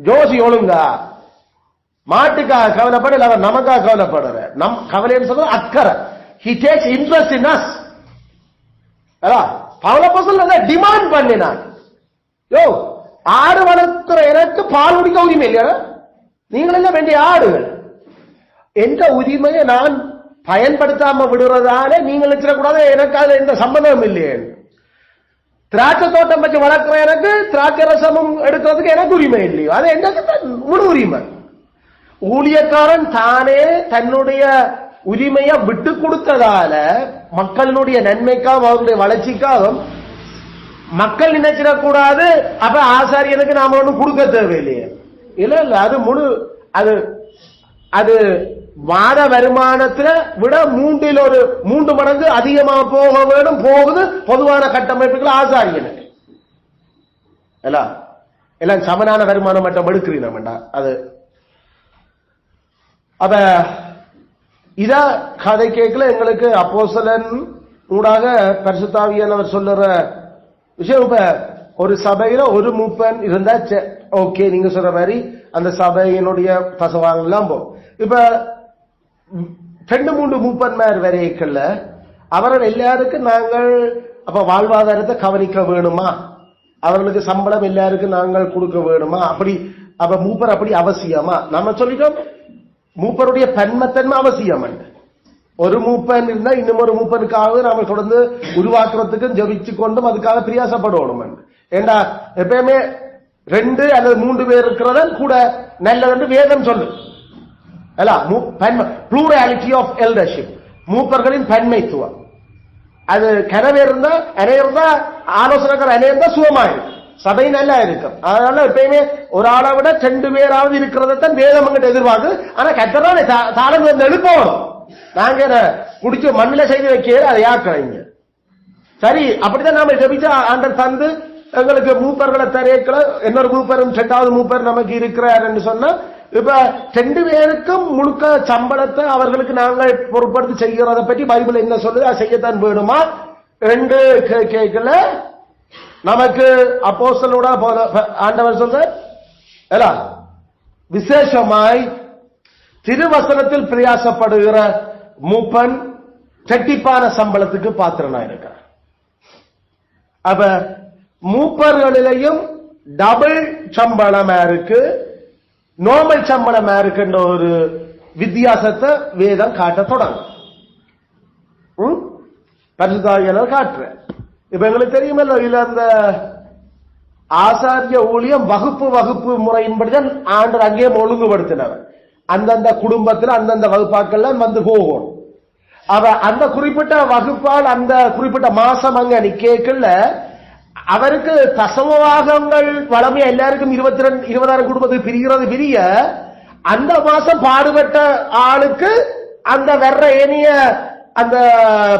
ஜோசி ஒழுங்கா மாட்டுக்காக கவலைப்படல, அவர் நமக்காக கவலைப்படுற. நம் கவலைன்னு சொல்ற அக்கறை. He takes interest in us. பவுலப்போஸ்தலன் டிமாண்ட் பண்ணினான். யோ ஆடு வளர்க்கிற எனக்கு பால் குடிக்க உரிமை இல்லையா? நீங்கள் எல்லாம் வேண்டிய ஆடுகள். எந்த உரிமையை நான் பயன்படுத்தாம விடுறதால நீங்கள் நினைச்சிடக்கூடாது எனக்கு அதுல எந்த சம்பந்தம் இல்லையே. திராட்சை தோட்டம் வச்சு வளர்க்கிற எனக்கு திராட்சை ரசமும் எடுக்கிறதுக்கு எனக்கு உரிமை இல்லையோ? அது எனக்கு முழு உரிமை. ஊழியக்காரன் தானே தன்னுடைய உரிமையை விட்டு கொடுத்ததால மக்களினுடைய நன்மைக்காகவும் அவருடைய வளர்ச்சிக்காகவும் மக்கள் நினைச்சிடக்கூடாது. அப்ப ஆசாரியனுக்கு நாம ஒண்ணு கொடுக்க தேவையில்லையே. இல்ல அது முழு அது மாத வருமானத்துல விட 3 மடங்கு அதிகமா போக வேண்டும் போகுது பொதுவான கட்டமைப்புகள் ஆசாரியனுக்கு எல்லாம் சமனான வருமானம் மட்டும் எடுக்கிறீங்க அது அப்ப இத கதை கேட்கல எங்களுக்கு அப்போஸ்தலன் ஊடாக பரிசுத்தாவியானவர் சொல்லுற விஷயம். இப்ப ஒரு சபையில ஒரு மூப்பன் இருந்தா ஓகே, நீங்க சொல்ற மாதிரி அந்த சபையினுடைய தசவாங்கெல்லாம் போகும். இப்ப 2-3 மூப்பன்மார் வரைக்கல்ல அவர்கள் எல்லாருக்கும் நாங்கள் அப்ப வாழ்வாதாரத்தை கவனிக்க வேணுமா, அவர்களுக்கு சம்பளம் எல்லாருக்கும் நாங்கள் கொடுக்க வேணுமா, அப்படி அப்ப மூப்பர் அப்படி அவசியமா? நம்ம சொல்லிட்டோம் மூப்பருடைய பன்மத்தன்மை அவசியம். ஒரு மூப்பன் இருந்தா இன்னும் ஒரு மூப்பனுக்காக நாம தொடர்ந்து உருவாக்குறதுக்கும் ஜபிச்சு கொண்டும் அதுக்காக பிரியாசப்படணும். ஏண்டா எப்பயுமே 2 அல்லது 3 பேர் இருக்கிறத கூட நல்லது வேதம் சொல்லு. ப்ளூராலிட்டி ஆஃப் எல்டர்ஷிப், மூப்பர்களின் பன்மைத்துவம். அது கனவே இருந்தா இருந்தா ஆலோசனைகள் இருந்தா சுகமாயிருக்கு, சபை நல்லா இருக்கும். அதனால எப்பயுமே ஒரு ஆளை விட 2 பேராவது இருக்கிறதான் வேதம் அங்கிட்ட எதிர்பார்க்கு. ஆனா கத்தரான தாளம் வந்து எழுப்பணும். நாங்க குடிச்சு மண்ணில செய்து வைக்க அதை யாருங்க சரி. அப்படித்தான் நாம ஜபிச்சா ஆண்டர் தந்து எங்களுக்கு மூப்பர்களை தரையக்களை இன்னொரு மூப்பரும் 2வது மூப்பர் நமக்கு இருக்கிறார் என்று சொன்னா, இப்ப 2 பேருக்கும் முழுக்க சம்பளத்தை அவர்களுக்கு நாங்கள் பொறுப்படுத்தி செய்கிறத பற்றி பைபிள் என்ன சொல்லுது, அதை செய்யத்தான் வேணுமா? 2 கேட்கல நமக்கு அப்போஸ்தலனோட ஆண்டவர் சொல்ற விசேஷமாய் திருவசனத்தில் பிரயாசப்படுகிற மூப்பன் இரட்டிப்பான சம்பளத்துக்கு பாத்திரனா இருக்கிறார். அப்ப மூப்பர்களிலையும் டபுள் சம்பளமா இருக்கு, நார்மல் சம்பளமா இருக்குன்ற ஒரு வித்தியாசத்தை வேதம் காட்ட தொடங்கும். பரிசுத்தாவியானவர் காட்டுற. இப்ப எங்களுக்கு தெரியுமல்ல, இதுல அந்த ஆசாரிய ஊழியம் வகுப்பு முறையின்படிதான் ஆண்டவர் அங்கே ஒழுங்குபடுத்தினவர். அந்தந்த குடும்பத்தில் அந்தந்த வகுப்பாக்கள்லாம் வந்து போகும். அவ அந்த குறிப்பிட்ட வகுப்பால் அந்த குறிப்பிட்ட மாசம் அங்க நிக்கல அவருக்கு தசமவாகங்கள் வளமையா எல்லாருக்கும் 20,000 குடும்பத்துக்கு பிரிய அந்த மாசம் பாடுபட்ட ஆளுக்கு அந்த வர்ற ஏனிய அந்த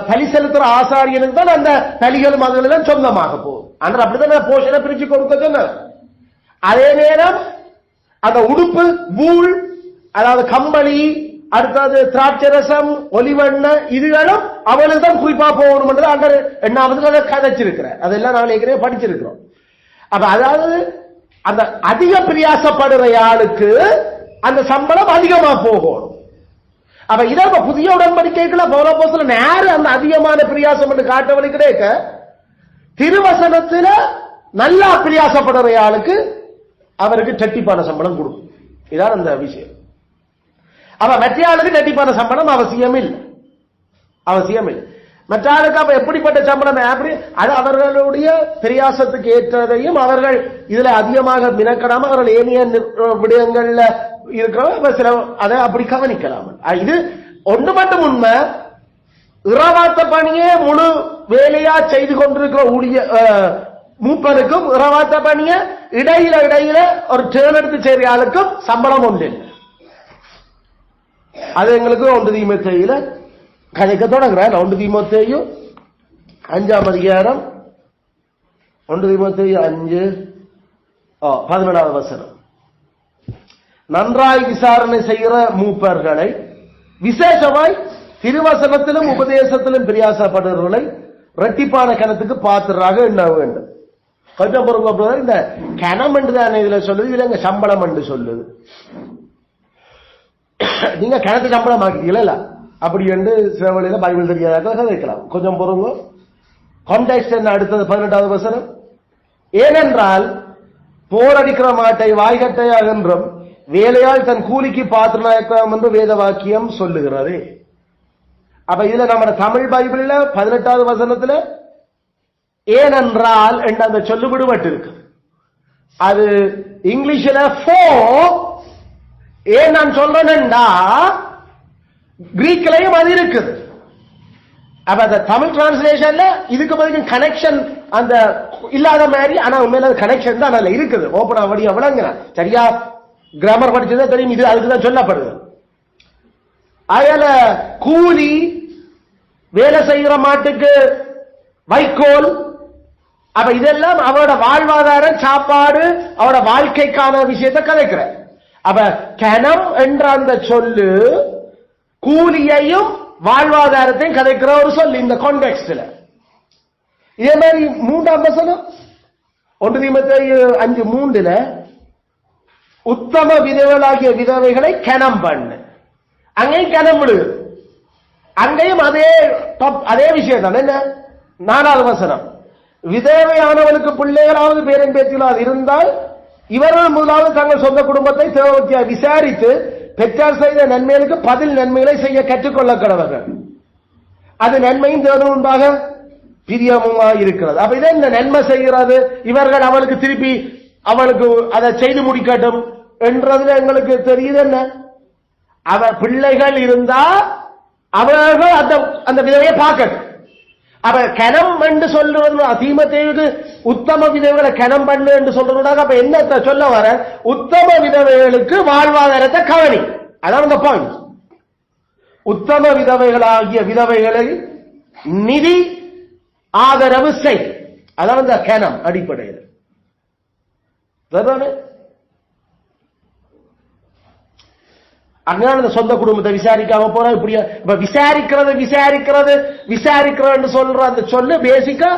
பலி செலுத்துற ஆசாரியனுக்கு தான் அந்த பலிகளும் அதுலாம் சொந்தமாக போகும். ஆனால் அப்படிதான் போஷனை பிரிச்சு கொடுக்க சொன்ன. அதே நேரம் அந்த உடுப்பு பூல், அதாவது கம்பளி, அடுத்தது திராட்சரசம், ஒலிவண்ண, இதுகளும் அவளுக்கு தான் குறிப்பா போகணும் என்று அந்த 8வது கதைச்சிருக்கிறார். அதெல்லாம் நாங்கள் ஏற்கனவே படிச்சிருக்கிறோம். அப்ப அதாவது அந்த அதிக பிரியாசப்படுற ஆளுக்கு அந்த சம்பளம் அதிகமா போகணும். அப்ப இத புதிய உடன்படிக்கைக்குள்ள பவுலப்போஸ்தலன் நேர அந்த அதிகமான பிரியாசம் என்று காட்டவழி கிடைக்க திருவசனத்துல நல்லா பிரியாசப்படுற ஆளுக்கு அவருக்கு இரட்டிப்பான சம்பளம் கொடுக்கும். இதான் அந்த விஷயம். அவ மற்ற ஆளுக்கு இரட்டிப்பான சம்பளம் அவசியம் இல்லை. மற்ற ஆளுக்கு அப்ப எப்படிப்பட்ட சம்பளம் அது அவர்களுடைய பிரியாசத்துக்கு ஏற்றதையும் அவர்கள் இதுல அதிகமாக மினக்கடாம அவர்கள் ஏனைய விடயங்கள்ல இருக்கிறவங்க சில அதை அப்படி கவனிக்கலாம். இது ஒன்று மட்டும் உண்மை, இறவாத்த பணியே முழு வேலையா செய்து கொண்டிருக்கிற ஊழிய மூப்பனுக்கும் இறவாத்த பணிய இடையில ஒரு டேர்ன் எடுத்து செய்கிற ஆளுக்கும் சம்பளம் ஒன்று. அது எங்களுக்கு 1 தீமோத்தேயுல கதைக்க தொடங்குறேன். 1 தீமோத்தேயு 5ஆம் அதிகாரம் 1 தீமோத்தேயு 5:17 வசனம். நன்றாய் விசாரணை செய்கிற மூப்பர்களை, விசேஷமாய் திருவசனத்திலும் உபதேசத்திலும் பிரியாசப்படுறவர்களை இரட்டிப்பான கணத்துக்கு பாத்திரராக எண்ண வேண்டும். கொஞ்சம் பொறுங்க, இந்த கணம் என்று தான் இதுல சொல்லுது, இதுல எங்க சம்பளம் என்று சொல்லுது. நீங்க கணக்கு சம்பளம் ஆக்கிட்டீங்களா அப்படி என்று சில வழியில பைபிள் தெரியாத வைக்கலாம். கொஞ்சம் பொறுங்க. கான்டெக்ஸ்ட் என்ன? அடுத்தது 18வது வசனம். ஏனென்றால் போர் அடிக்கிற மாட்டை வாய்கட்டையாக என்றும் வேலையால் தன் கூலிக்கு பாத்திரனாயிருக்கலாம் என்று வேத வாக்கியம் சொல்லுகிறது. அப்ப இதுல நம்ம தமிழ் பைபிள்ல 18வது வசனத்துல ஏனென்றால் என்ற அந்த சொல்லு விடுபட்டு இருக்கு. அது இங்கிலீஷ்ல ஏன் நான் சொல்றேன்டா கிரீக்லயும் அது இருக்குது. அப்ப அந்த தமிழ் டிரான்ஸ்லேஷன்ல இதுக்கு பதில் கனெக்ஷன் அந்த இல்லாத மாதிரி, ஆனா உண்மையில கனெக்ஷன் தான் அதுல இருக்குது. ஓபனா வழியா விளங்குற சரியா கிராமர் படிச்சதா தெரியும். இது அதுக்குதான் சொல்லப்படுது. அயல கூலி, வேலை செய்கிற மாட்டுக்கு வைக்கோல். அப்ப இதெல்லாம் அவரோட வாழ்வாதாரம், சாப்பாடு, அவரோட வாழ்க்கைக்கான விஷயத்தை கதைக்கிற. அப்ப கணம் என்ற அந்த சொல்லு கூலியையும் வாழ்வாதாரத்தையும் கதைக்கிற ஒரு சொல் இந்த கான்டெக்ஸ்ட்ல. இதே மாதிரி 3ஆம் வசனம் 1 தீமோத்தேயு 5:3 உத்தம விதவைகளாகிய விதவைகளை கணம் பண்ணு. அங்கேயும் கணம் விடு. அங்கேயும் அதே விஷயம் தான். என்ன 4ஆவது வசனம், விதவையானவனுக்கு பிள்ளைகளாவது பேரன் பேத்திகளாவது இருந்தால் இவர்கள் முதலாவது தங்கள் சொந்த குடும்பத்தை தேவபக்தியாக விசாரித்து பெற்றார் செய்த நன்மைகளுக்கு பதில் நன்மைகளை செய்ய கற்றுக்கொள்ள கடவர்கள். அது நன்மையும் தேவன் முன்பாக பிரியமுமாக இருக்கிறது. அப்ப இதை இந்த நன்மை செய்கிறது, இவர்கள் அவளுக்கு திருப்பி அவளுக்கு அதை செய்து முடிக்கட்டும் என்றதுல எங்களுக்கு தெரியுது. என்ன அவ பிள்ளைகள் இருந்தா அவர்கள் அந்த விதவையை பார்க்கட்டும். அப்ப கணம் என்று சொல்றது தீமோத்தேயுக்கு உத்தம விதவைகளை கணம் பண்ணு என்று சொல்றதுனால அப்ப என்ன சொல்ல வர, உத்தம விதவைகளுக்கு வாழ்வாதாரத்தை கவனி. அதான் அந்த பாயிண்ட். உத்தம விதவைகளாகிய விதவைகளை நிதி ஆதரவு செய். அதான் அந்த கணம் அடிப்படையில். அங்க சொந்த குடும்பத்தை விசாரிக்காம போற இப்படியா விசாரிக்கிறது சொல்ற அந்த சொல்லு பேசிக்கா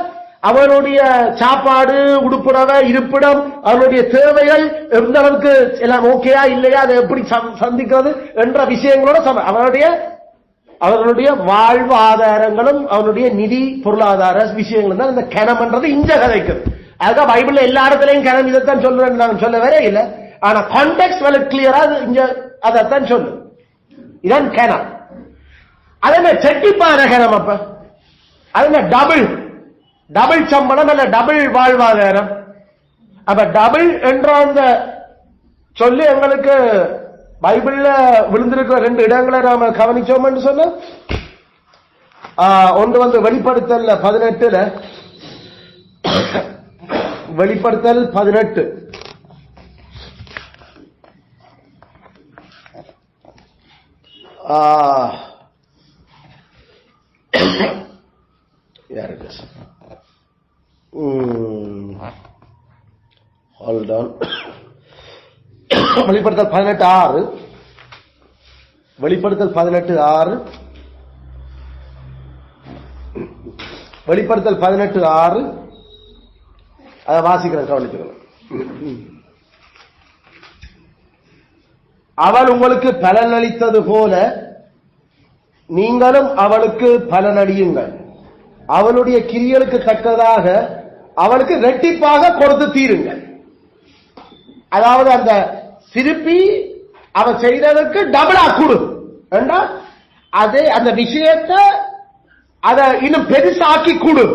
அவனுடைய சாப்பாடு, உடுப்புறவை, இருப்பிடம், அவனுடைய தேவைகள் எந்த அளவுக்கு எல்லாம் ஓகேயா இல்லையா, அதை எப்படி சந்திக்கிறது என்ற விஷயங்களோட அவர்களுடைய வாழ்வாதாரங்களும் அவனுடைய நிதி பொருளாதார விஷயங்களும் தான் இந்த கணம்ன்றது இந்த கதைக்கு. அதுதான் பைபிள்ல எல்லா இடத்துலையும் கணம் இதைத்தான் சொல்றேன் நான் சொல்ல வேற இல்லை. ஆனா கான்டெக்ஸ்ட் வெல் கிளியரா இங்க அதைத்தான் சொல்லு. இதான் கணம். அது என்ன செட்டிப்பான கணம்? அப்ப அது என்ன டபுள் சம்பளம் அல்ல டபுள் வாழ்வாதாரம். அப்ப டபுள் என்ற அந்த சொல்லி எங்களுக்கு பைபிள்ல விழுந்திருக்கிற 2 இடங்களை நாம கவனிச்சோம் என்று சொன்ன ஒன்று வெளிப்படுத்தல் 18 வெளிப்படுத்தல் 18 யாருக்கு ஹோல்ட் ஆன். வெளிப்படுத்தல் 18:6 வெளிப்படுத்தல் 18:6 வெளிப்படுத்தல் 18:6 அதை வாசிக்கிறேன், கவனிச்சுக்கணும். அவள் உங்களுக்கு பலனளித்தது போல நீங்களும் அவளுக்கு பலனளியுங்கள். அவளுடைய கிரியலுக்கு தக்கதாக அவளுக்கு இரட்டிப்பாக கொடுத்து தீருங்கள். அதாவது அந்த திருப்பி அவ செய்ததற்கு டபுளா கொடு என்றால் அதே அந்த விஷயத்தை அதை இன்னும் பெருசாக்கி கொடு,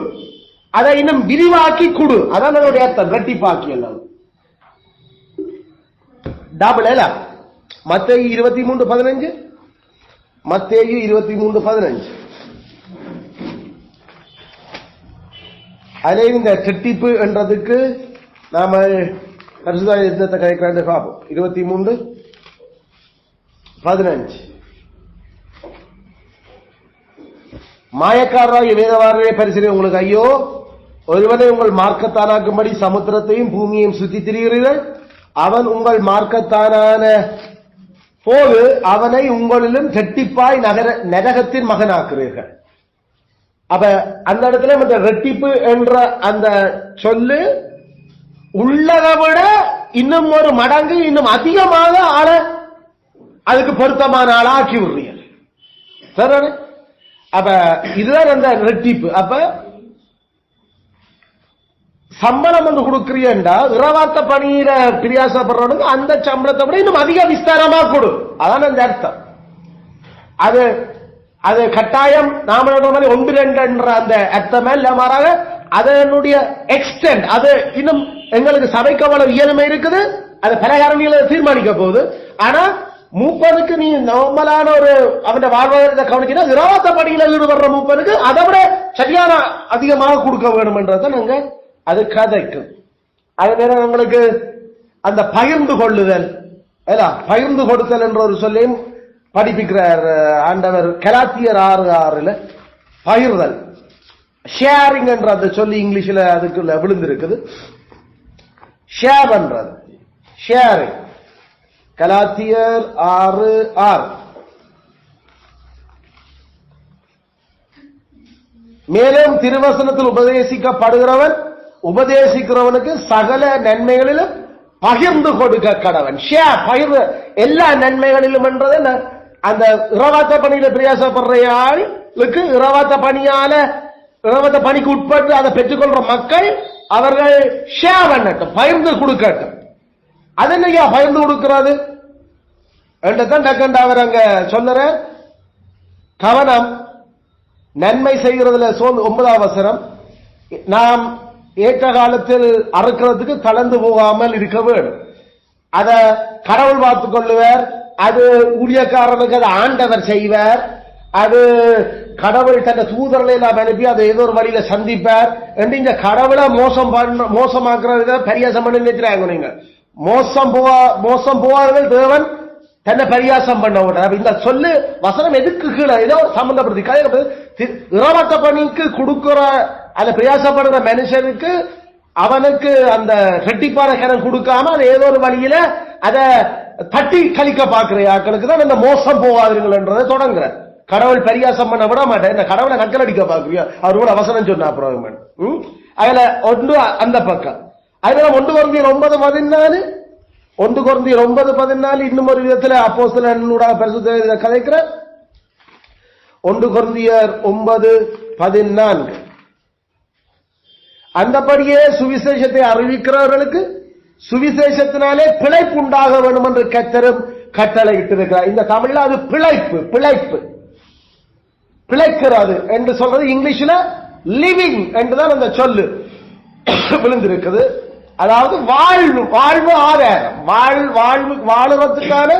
அதை இன்னும் விரிவாக்கி கொடு. அதான் அதனுடைய அர்த்தம், இரட்டிப்பாக்கி. எல்லாம் டபுள் இல்ல. மத்தேயு 23:15 மத்தேயு 23:15 அதே இந்த இரட்டிப்பு என்றதுக்கு நாம பரிசுத்த யுத்தத்தை கலைக்கிறாண்டு பார்ப்போம். 23:15 மாயக்காரராகிய வேதவாரரே பரிசுரை உங்களுக்கு ஐயோ, ஒருவனை உங்கள் மார்க்கத்தானாக்கும்படி சமுத்திரத்தையும் பூமியையும் சுற்றி திரிகிறீர்கள். அவன் உங்கள் மார்க்கத்தானான போது அவனை உங்களிலும் இரட்டிப்பாய் நரகத்தின் மகனாக்குறீர்கள். அப்ப அந்த இடத்துல இந்த இரட்டிப்பு என்ற அந்த சொல்லு உள்ளதை விட இன்னும் ஒரு மடங்கு இன்னும் அதிகமாக ஆள அதுக்கு பொருத்தமான ஆளா ஆக்கி விடுறீர்கள். சரி, அப்ப இதுதான் அந்த இரட்டிப்பு. அப்ப சம்பளம் வந்து கொடுக்கிறீண்டா இரவாத்த பணியில பிரியாசப்படுறவனுக்கு அந்த சம்பளத்தை விட இன்னும் அதிக விஸ்தாரமா கொடு. அதான் அந்த அர்த்தம். அது அது கட்டாயம் நாம 1-2 என்ற அந்த அர்த்தமே இல்ல, மாறாக அதனுடைய எக்ஸ்டென்ட் அது இன்னும் எங்களுக்கு சபைக்கு அவ்வளவு இயலுமை இருக்குது. அது பலகாரணிகளை தீர்மானிக்க போகுது. ஆனா மூப்பனுக்கு நீ நார்மலான ஒரு அவன் வாழ்வாதாரத்தை கவனிக்கிற இரவாத்த பணியில ஈடுபடுற மூப்பனுக்கு அதை விட சரியான அதிகமாக கொடுக்க வேண்டும் என்றதான் நாங்க அது கதைக்கும். அது நேரம் உங்களுக்கு அந்த பகிர்ந்து கொள்ளுதல், பகிர்ந்து கொடுத்தல் என்ற ஒரு சொல்லையும் படிப்பிக்கிறார் ஆண்டவர். கலாத்தியர் 6:6 பகிர்தல், ஷேரிங் என்ற அந்த சொல்லி இங்கிலீஷ்ல அதுக்குள்ள விழுந்திருக்குது. ஷேர் பண்றது, ஷேரிங். கலாத்தியர் 6:6 மேலும் திருவசனத்தில் உபதேசிக்கப்படுகிறவன் உபதேசிக்கிறவனுக்கு சகல நன்மைகளிலும் பகிர்ந்து கொடுக்க கடவன். பகிர்ந்து எல்லா நன்மைகளிலும் என்றது அந்த இரவாத்த பணியில பிரயாசப்படுற ஆளுக்கு இரவாத்த பணிக்கு உட்பட்டு அதை பெற்றுக்கொள்ற மக்கள் அவர்கள் ஷேர் பண்ணட்டும், பகிர்ந்து கொடுக்கட்டும். அது என்னையா பகிர்ந்து கொடுக்கிறது என்றதான் டக்கண்ட அவர் அங்க சொல்லுற கவனம். நன்மை செய்கிறதுல 9ஆம் வசனம், நாம் ஏற்ற காலத்தில் அறுக்கிறதுக்கு கலந்து போகாமல் இருக்க வேண்டும். அத கடவுள் பார்த்துக் கொள்ளுவார். அது ஊழியக்காரனுக்கு அதை ஆண்டவர் செய்வார். அது கடவுள் தன்னை தூதர்களை எல்லாம் அனுப்பி அதை ஏதோ ஒரு வழியில சந்திப்பார் என்று இந்த கடவுளை மோசமாக்குறது பரியாசம் பண்ணி நினைக்கிறாங்க. நீங்க மோசம் போவார்கள் தேவன் தன்னை பரியாசம் பண்ண விட. இந்த சொல்லு வசனம் எதுக்கு கீழே ஏதோ சம்பந்தப்படுத்தி இரவத்த பணிக்கு கொடுக்கிற அந்த பிரயாசப்படுற மனுஷனுக்கு அவனுக்கு அந்த ரெட்டிப்பான கடன் கொடுக்காம அதை ஏதோ ஒரு வழியில அதை தட்டி கழிக்க பார்க்கிற ஆக்களுக்கு தான் இந்த மோசம் போவாதீர்கள் என்றதை தொடங்குற. கடவுள் பரியாசம் பண்ண விட மாட்டேன், இந்த கடவுளை நக்கல் அடிக்க பார்க்குறியா அவரோட வசனம் சொன்ன அப்புறம் அதுல ஒன்று அந்த பக்கம். அதுல 1 Corinthians 9:14 1 Corinthians 9:14 இன்னும் ஒரு விதத்துல அப்போஸ்தலனூடாக பரிசுத்த கதைக்கிற 1 Corinthians 9:14 அந்தபடியே சுவிசேஷத்தை அறிவிக்கிறவர்களுக்கு சுவிசேஷத்தினாலே பிழைப்பு உண்டாக வேண்டும் என்று கர்த்தரும் கட்டளை இட்டிருக்கிறார். இந்த தமிழ்ல அது பிழைக்கிறது என்று சொல்றது இங்கிலீஷ்ல லிவிங் என்றுதான் அந்த சொல்லு விழுந்திருக்குது. அதாவது வாழ்வு ஆதாரம், வாழுறதுக்கான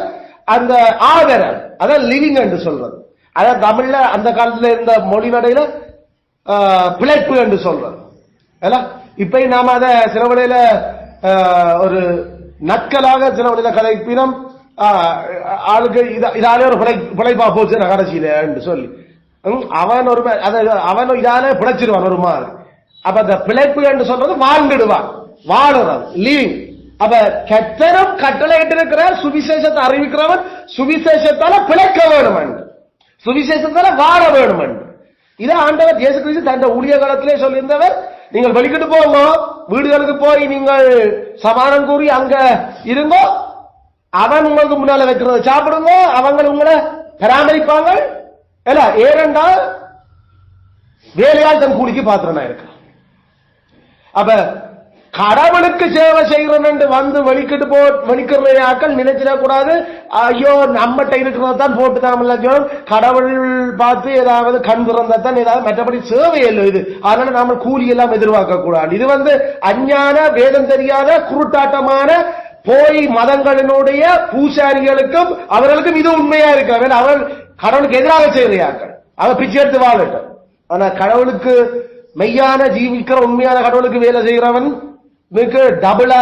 அந்த ஆதாரம், அதான் லிவிங் என்று சொல்றது. அதான் தமிழ்ல அந்த காலத்துல இருந்த மொழிநடையில பிழைப்பு என்று சொல்றது. இப்ப நாம அத சில வழியில ஒரு நக்கலாக சில வழியில கலைப்பினம் ஆளுக்கு இதாலே ஒரு பிழைப்பா போச்சு கடைசியில என்று சொல்லி அவன் இதாலே பிழைச்சிருவான் ஒரு மாதிரி. அப்ப அந்த பிழைப்பு என்று சொல்றது வாழ்ந்துடுவான், வாழுறது, லீவிங். அப்ப கர்த்தரும் கட்டளையிட்டு இருக்கிற சுவிசேஷத்தை அறிவிக்கிறவன் சுவிசேஷத்தால பிழைக்க வேணும் என்று, சுவிசேஷத்தால வாழ வேணும் என்று. இதை ஆண்டவர் இயேசு கிறிஸ்து தன் ஊழிய காலத்திலே சொல்லியிருந்தவர். நீங்கள் வெளிக்கிட்டு போங்க, வீடுகளுக்கு போய் நீங்கள் சமாதானம் கூறி அங்க இருங்கோ, அவன் உங்களுக்கு முன்னால வைக்கிறத சாப்பிடுங்க, அவங்க உங்களை பராமரிப்பாங்க. ஏனென்றால் வேலையால் தன் கூலிக்கு பாத்திரனா இருக்க. அப்ப கடவுளுக்கு சேவை செய்கிறோம் என்று வந்து வெளிக்கிற ஆக்கள் நினைச்சிடக்கூடாது, ஐயோ நம்மகிட்ட இருக்கிறதான் போட்டு தான் கடவுள் பார்த்து ஏதாவது கண் திறந்தான் ஏதாவது, மற்றபடி சேவை இல்லை இது, அதனால நாம கூலி எல்லாம் எதிர்பார்க்க கூடாது. இது அஞ்ஞான வேதம் தெரியாத குருட்டாட்டமான போய் மதங்களினுடைய பூசாரிகளுக்கும் அவர்களுக்கும் இது உண்மையா இருக்க. அவள் கடவுளுக்கு எதிராக செய்கிறார்கள், அவன் பிச்சை எடுத்து வாழட்டும். ஆனா கடவுளுக்கு மெய்யான ஜீவிக்கிற உண்மையான கடவுளுக்கு வேலை செய்கிறவன் டபுளா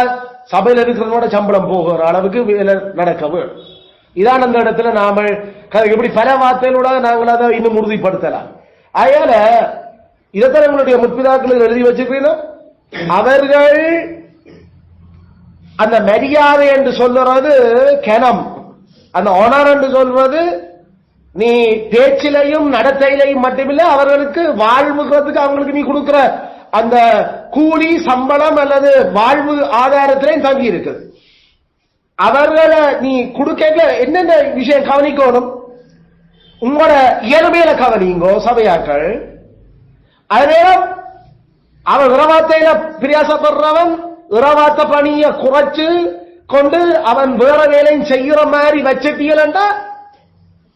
சபையில் இருக்கிறவனோட சம்பளம் போகிற அளவுக்கு வேலை நடக்க வேண்டும். இதான் அந்த இடத்துல நாம இப்படி பல வார்த்தைகளோட நாங்கள் அதை இன்னும் உறுதிப்படுத்தலாம். அதனால இதைத்தான் எங்களுடைய முற்பிதாக்கள் எழுதி வச்சிருக்கீங்க. அவர்கள் அந்த மரியாதை என்று சொல்றது கனம், அந்த ஆனர் என்று சொல்வது நீ பேச்சிலையும் நடத்தையிலையும் மட்டுமில்லை, அவர்களுக்கு வாழ்வுகிறதுக்கு அவங்களுக்கு நீ கொடுக்கிற அந்த கூலி சம்பளம் அல்லது வாழ்வு ஆதாரத்திலையும் தங்கி இருக்குது. அவர்களை நீ கொடுக்க என்னென்ன விஷயம் கவனிக்கணும், உங்களோட இயல்பையில கவனிங்கோ சபையாக்கள். அதே அவன் இரவாத்தையில பிரியாசப்படுறவன் இரவாத்த பணியை குறைச்சு கொண்டு அவன் வேற வேலையும் செய்யற மாதிரி வச்சிட்டீங்களா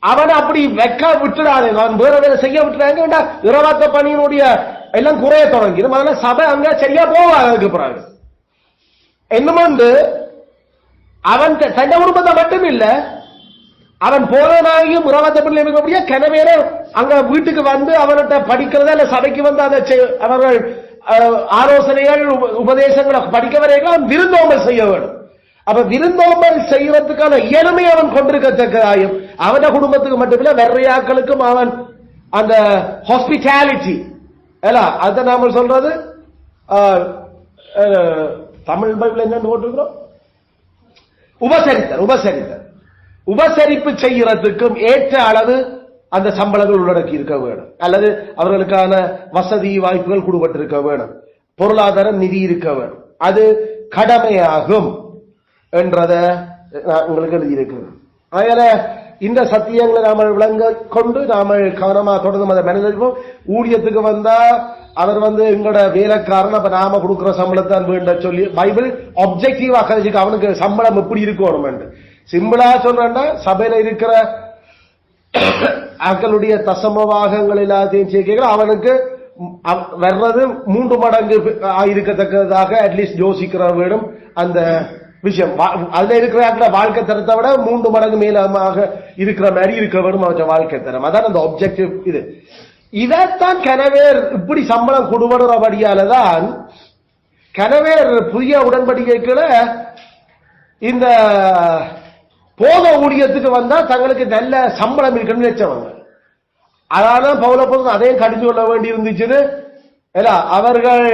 அவனை அப்படி வைக்க விட்டுடாது, அவன் வேற வேலை செய்ய விட்டுறாங்க. இரவாத்த பணியினுடைய எல்லாம் குறைய தொடங்கிடும். அதனால சபை அங்க சரியா போவாங்க. அதுக்கு பிறகு என்னமோண்டு அவன் தன் குடும்பத்தை மட்டும் இல்ல, அவன் போனாகியும் இரவாத்த பணியில் இருக்கக்கூடிய கிணவேற அங்க வீட்டுக்கு வந்து அவன்கிட்ட படிக்கிறத இல்ல சபைக்கு வந்து அதை அவர்கள் ஆலோசனைகள் உபதேசங்களை படிக்க வரைக்கும் அவன் விருந்தோம்பல் செய்ய வேண்டும். அப்ப விருந்தோம்பல் செய்யறதுக்கான இயலுமை அவன் கொண்டிருக்கத்தக்கதாயும் அவன குடும்பத்துக்கு மட்டுமில்ல வெறையாக்களுக்கும் அவன் அந்த ஹாஸ்பிட்டாலிட்டி அத நாம சொல்றது தமிழ் பைபிள் என்னன்னு போட்டிருக்கிறோம், உபசரிப்பு செய்யறதுக்கும் ஏற்ற அளவு அந்த சம்பளங்கள் உள்ளடக்கி இருக்க வேணும், அல்லது அவர்களுக்கான வசதி வாய்ப்புகள் கொடுக்கப்பட்டிருக்க வேணும், பொருளாதார நிதி இருக்க வேணும், அது கடமையாகும் என்றத உங்களுக்கு எழுதியிருக்கிறோம். அதனால இந்த சத்தியங்களை நாம விளங்க கொண்டு நாம கவனமா தொடர்ந்து அதை மனிதர்களும் ஊழியத்துக்கு வந்தா அவர் எங்களோட வேலைக்காரன், அப்ப நாம கொடுக்கிற சம்பளத்தான் வேண்ட சொல்லி பைபிள் ஆப்ஜெக்டிவா கதைக்கு அவனுக்கு சம்பளம் எப்படி இருக்கணும். சிம்பிளா சொல்றா சபையில இருக்கிற அவர்களுடைய தசமவாகங்கள் எல்லாத்தையும் சேர்க்க அவனுக்கு வர்றது 3 மடங்கு ஆயிருக்கத்தக்கதாக அட்லீஸ்ட் யோசிக்கிற வேணும். அந்த விஷயம் அதுல இருக்கிற வாழ்க்கை தரத்தை விட 3 மடங்கு மேலமாக இருக்கிற மாதிரி இருக்க வேணும் அவற்ற வாழ்க்கை தரம். அதான் அந்த ஆப்ஜெக்டிவ். இதைத்தான் கனவேர் இப்படி சம்பளம் கொடுபடுறபடியாலதான் கனவேர் புதிய உடன்படிக்கைகளை இந்த போக ஊழியத்துக்கு வந்தா தங்களுக்கு நல்ல சம்பளம் இருக்குன்னு நினைச்சவங்க. அதனால பவுலப்போது அதையும் கடிந்து கொள்ள வேண்டி இருந்துச்சு. அவர்கள்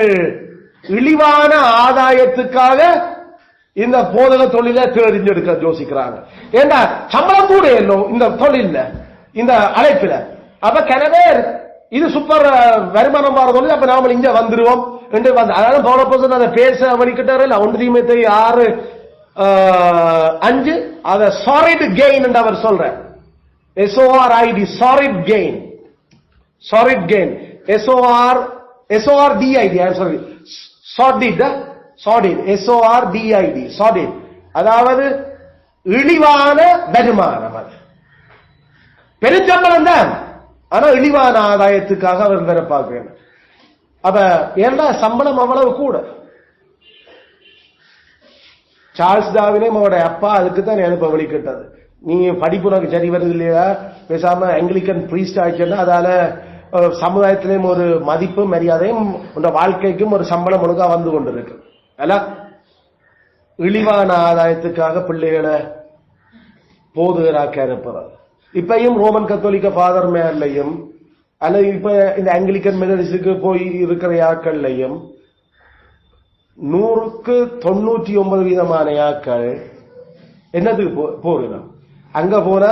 இழிவான ஆதாயத்துக்காக இந்த போதக தொழில தெரிஞ்செடுக்க யோசிக்கிறாங்க. ஏன்னா சம்பளம் கூட இல்லை இந்த தொழில, இந்த அழைப்புல. அப்ப கனவேர் இது சூப்பர் வருமானம் வர தொழில், அப்ப நாம இங்க வந்துருவோம் என்று அதனால பவுலப்போது அதை பேச வழிகிட்டாரு. 1 தீமோத்தேயு 6:5 அத சாலிட் கெயின் என்று அவர் சொல்ற. SORID solid gain, solid gain, SORDID, I'm sorry, solid, solid, SORDID, solid, அதாவது இழிவான வருமானம். அது பெருஞ்சம்பளம் தான், ஆனா இழிவான ஆதாயத்துக்காக அவர் வேற பார்க்க. அப்ப ஏன்னா சம்பளம் அவ்வளவு கூட. சார்ல்ஸ் டார்வினே அவருடைய அப்பா அதுக்கு தான் எனக்கு வழிகிட்டது. நீ படிப்பு உனக்கு சரி வருது இல்லையா, பேசாம ஆங்கிலிக்கன் பிரீஸ்ட் ஆயிடுச்சுன்னா அதால சமுதாயத்திலேயும் ஒரு மதிப்பும் மரியாதையும் உங்க வாழ்க்கைக்கும் ஒரு சம்பளம் ஒழுங்கா வந்து கொண்டிருக்கு. அல்ல இழிவான ஆதாயத்துக்காக பிள்ளைகளை போதுகராக்க இருப்பது. இப்பயும் ரோமன் கத்தோலிக்க ஃபாதர் மேலையும் அல்லது இப்ப இந்த ஆங்கிலிக்கன் மெத்தடிஸ்டுக்கு போய் இருக்கிற யாக்கள்லையும் 100க்கு 99% யாக்கள் என்னதுக்கு போறோம். அங்க போனா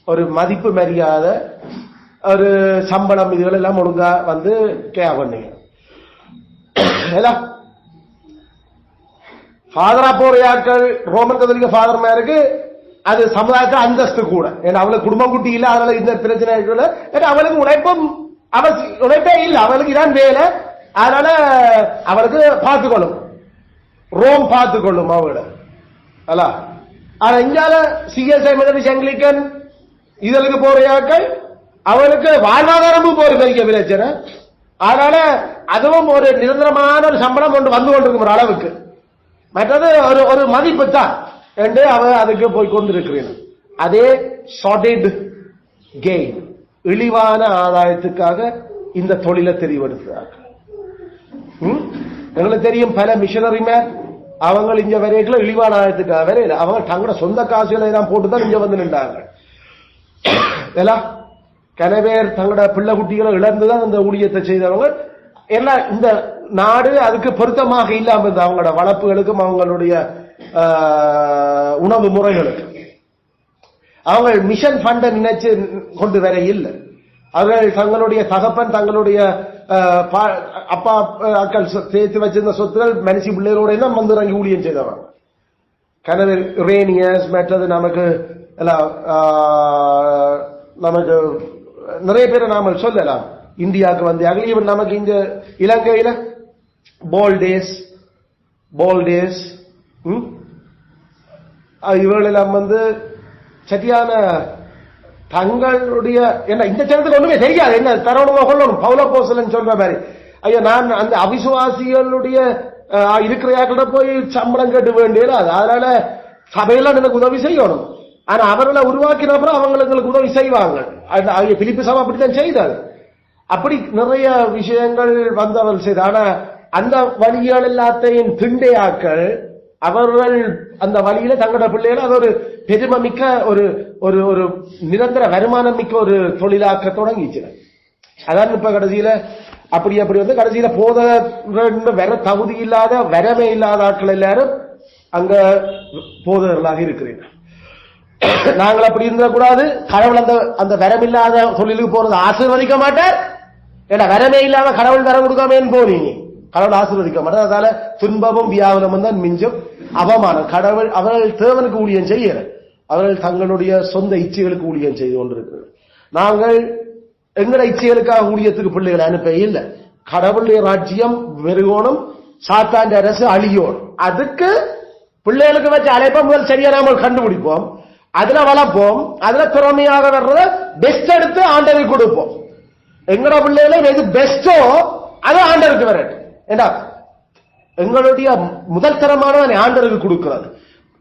ஒரு மதிப்பு மரியாதை, ஒரு சம்பளம், இதுகள் எல்லாம் ஒழுங்கா கேவண்ணீங்க. ஃபாதரா போற யாக்கள் ரோமன் கத்தோலிக்க ஃபாதர் மேருக்கு அது சமுதாயத்தை அந்தஸ்து கூட. ஏன்னா அவளுக்கு குடும்பம் குட்டி இல்ல, அதனால இந்த பிரச்சனை இருக்குல்ல. அவளுக்கு உழைப்பே இல்லை, அவளுக்கு இதான் வேலை. அதனால அவளுக்கு பார்த்துக்கொள்ளும், ரோம் பார்த்துக்கொள்ளும் அவள. அல்ல ஆனா இந்தியால சிஎஸ்ஐ மெத்தடிஸ்ட் ஆங்கிலிக்கன் இதற்கு போறையாக்கள் அவளுக்கு வாழ்வாதாரமும் போற பெரிய பிரச்சனை. அதனால அதுவும் ஒரு நிரந்தரமான ஒரு சம்பளம் கொண்டு வந்து கொண்டிருக்கும் ஒரு அளவுக்கு. மற்றது ஒரு மதிப்பு தான் என்று அவ அதுக்கு போய் கொண்டிருக்கிறேன். அதே சாலிட் கெயின், இழிவான ஆதாயத்துக்காக இந்த தொழிலை தெரிவெடுக்கிறார்கள். எங்களுக்கு தெரியும் பல மிஷனரி மேன் அவங்க இங்க வரைக்கும் இழிவான ஆதாயத்துக்காக வேற இல்லை, அவங்க தங்களோட சொந்த காசுகளை எல்லாம் போட்டுதான் இங்க வந்து நின்றாங்க. கனவேர் தங்களோட பிள்ளை குட்டிகளை இழந்துதான் இந்த ஊழியத்தை செய்தவங்க. எல்லாம் இந்த நாடு அதுக்கு பொருத்தமாக இல்லாம இருந்தது, அவங்களோட வளர்ப்புகளுக்கும் அவங்களுடைய உணவு முறைகளுக்கு. அவங்க மிஷன் ஃபண்டை நினைச்சு கொண்டு வர இல்லை. அவர்கள் தங்களுடைய தகப்பன் தங்களுடைய அப்பா அக்கள் சேர்த்து வச்சிருந்த சொத்துக்கள் மனுஷி பிள்ளைகளோட தான் வந்து இறங்கி ஊழியம் செய்தவங்க. கனவு ரேனியஸ் மற்றது நமக்கு நமக்கு நிறைய பேரை நாம சொல்லலாம். இந்தியாவுக்கு வந்து ஈவன் நமக்கு இந்த இலங்கையில போல்டேஸ் இவர்களெல்லாம் சரியான தங்களுடைய என்ன இந்த சனத்துக்கு ஒண்ணுமே தெரியாது, என்ன தரணுமா கொள்ளணும். பவுலப்போஸ்தலன் சொல்ற மாதிரி, ஐயோ நான் அந்த அவிசுவாசிகளுடைய இருக்கிற யாக்கிட்ட போய் சம்பளம் கேட்டு வேண்டியது. அதனால சபையெல்லாம் எனக்கு உதவி செய்யணும். ஆனா அவர்களை உருவாக்கினப்புறம் அவங்களுக்கு உதவி செய்வாங்க. பிலிப்பு சபை அப்படித்தான் செய்தார். அப்படி நிறைய விஷயங்கள் வந்தவர்கள் செய்த. ஆனா அந்த வழிகள் எல்லாத்தையும் திண்டையாக்கள் அவர்கள் அந்த வழியில தங்களோட பிள்ளைகள் அது ஒரு பெருமைமிக்க ஒரு ஒரு ஒரு நிரந்தர வருமானம் மிக்க ஒரு தொழிலாக்க தொடங்கிச்சு. அதான் இப்ப கடைசியில அப்படி வந்து கடைசியில போத வர தகுதி இல்லாத வரமே இல்லாத ஆட்கள் எல்லாரும் அங்க போதவர்களாக இருக்கிறீர்கள். நாங்கள் அப்படி இருந்தக்கூடாது. கடவுள் அந்த வரமில்லாத தொழிலுக்கு போறது ஆசீர்வதிக்க மாட்டார். ஏன்னா வரமே இல்லாம கடவுள் வர கொடுக்காமேன்னு போனீங்க, கடவுள் ஆசீர்வதிக்க மாட்டார். அதனால துன்பமும் வியாபனமும் தான் மிஞ்சும், அவமானம். கடவுள் அவர்கள் தேவனுக்கு ஊழியம் செய்யற, அவர்கள் தங்களுடைய சொந்த இச்சைகளுக்கு ஊழியம் செய்து கொண்டிருக்கிறார். நாங்கள் எங்கட இச்சைகளுக்காக ஊழியத்துக்கு பிள்ளைகளை அனுப்ப இல்லை. கடவுளுடைய ராஜ்யம் வெறுகோணும், சாத்தாண்ட அரசு அழியோணும். அதுக்கு பிள்ளைகளுக்கு வச்சு அழைப்ப முதல் சரியா நாம கண்டுபிடிப்போம், அதுல வளர்ப்போம், அதுல திறமையாக வர்றத பெஸ்ட் எடுத்து ஆண்டவருக்கு கொடுப்போம். எங்கட பிள்ளைகளை எது பெஸ்டோ அது ஆண்டவருக்கு வரட்டும். ஏண்டா எங்களுடைய முதல் தரமான ஆண்டவருக்கு கொடுக்கிறது.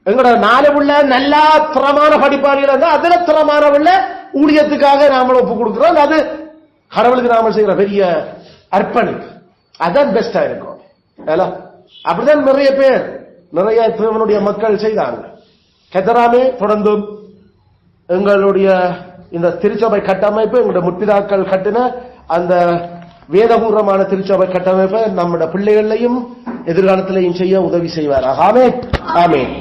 எங்களோட 4 உள்ள நல்லா திறமான படிப்பாளிகள் இருந்தா அதுல திறமான உள்ள ஊழியத்துக்காக நாம ஒப்பு கொடுக்கிறோம். அது கடவுளுக்கு நாம செய்யற பெரிய அர்ப்பணிப்பு, அதான் பெஸ்டா இருக்கும். அப்படிதான் நிறைய பேர் நிறைய தேவனுடைய மக்கள் செய்தாங்க. கெதராமே தொடர்ந்தும் எங்களுடைய இந்த திருச்சபை கட்டமைப்பு, எங்களுடைய முற்பிதாக்கள் கட்டின அந்த வேதபூர்வமான திருச்சபை கட்டமைப்பை நம்முடைய பிள்ளைகளையும் எதிர்காலத்திலையும் செய்ய உதவி செய்வார். ஆமென், ஆமென்.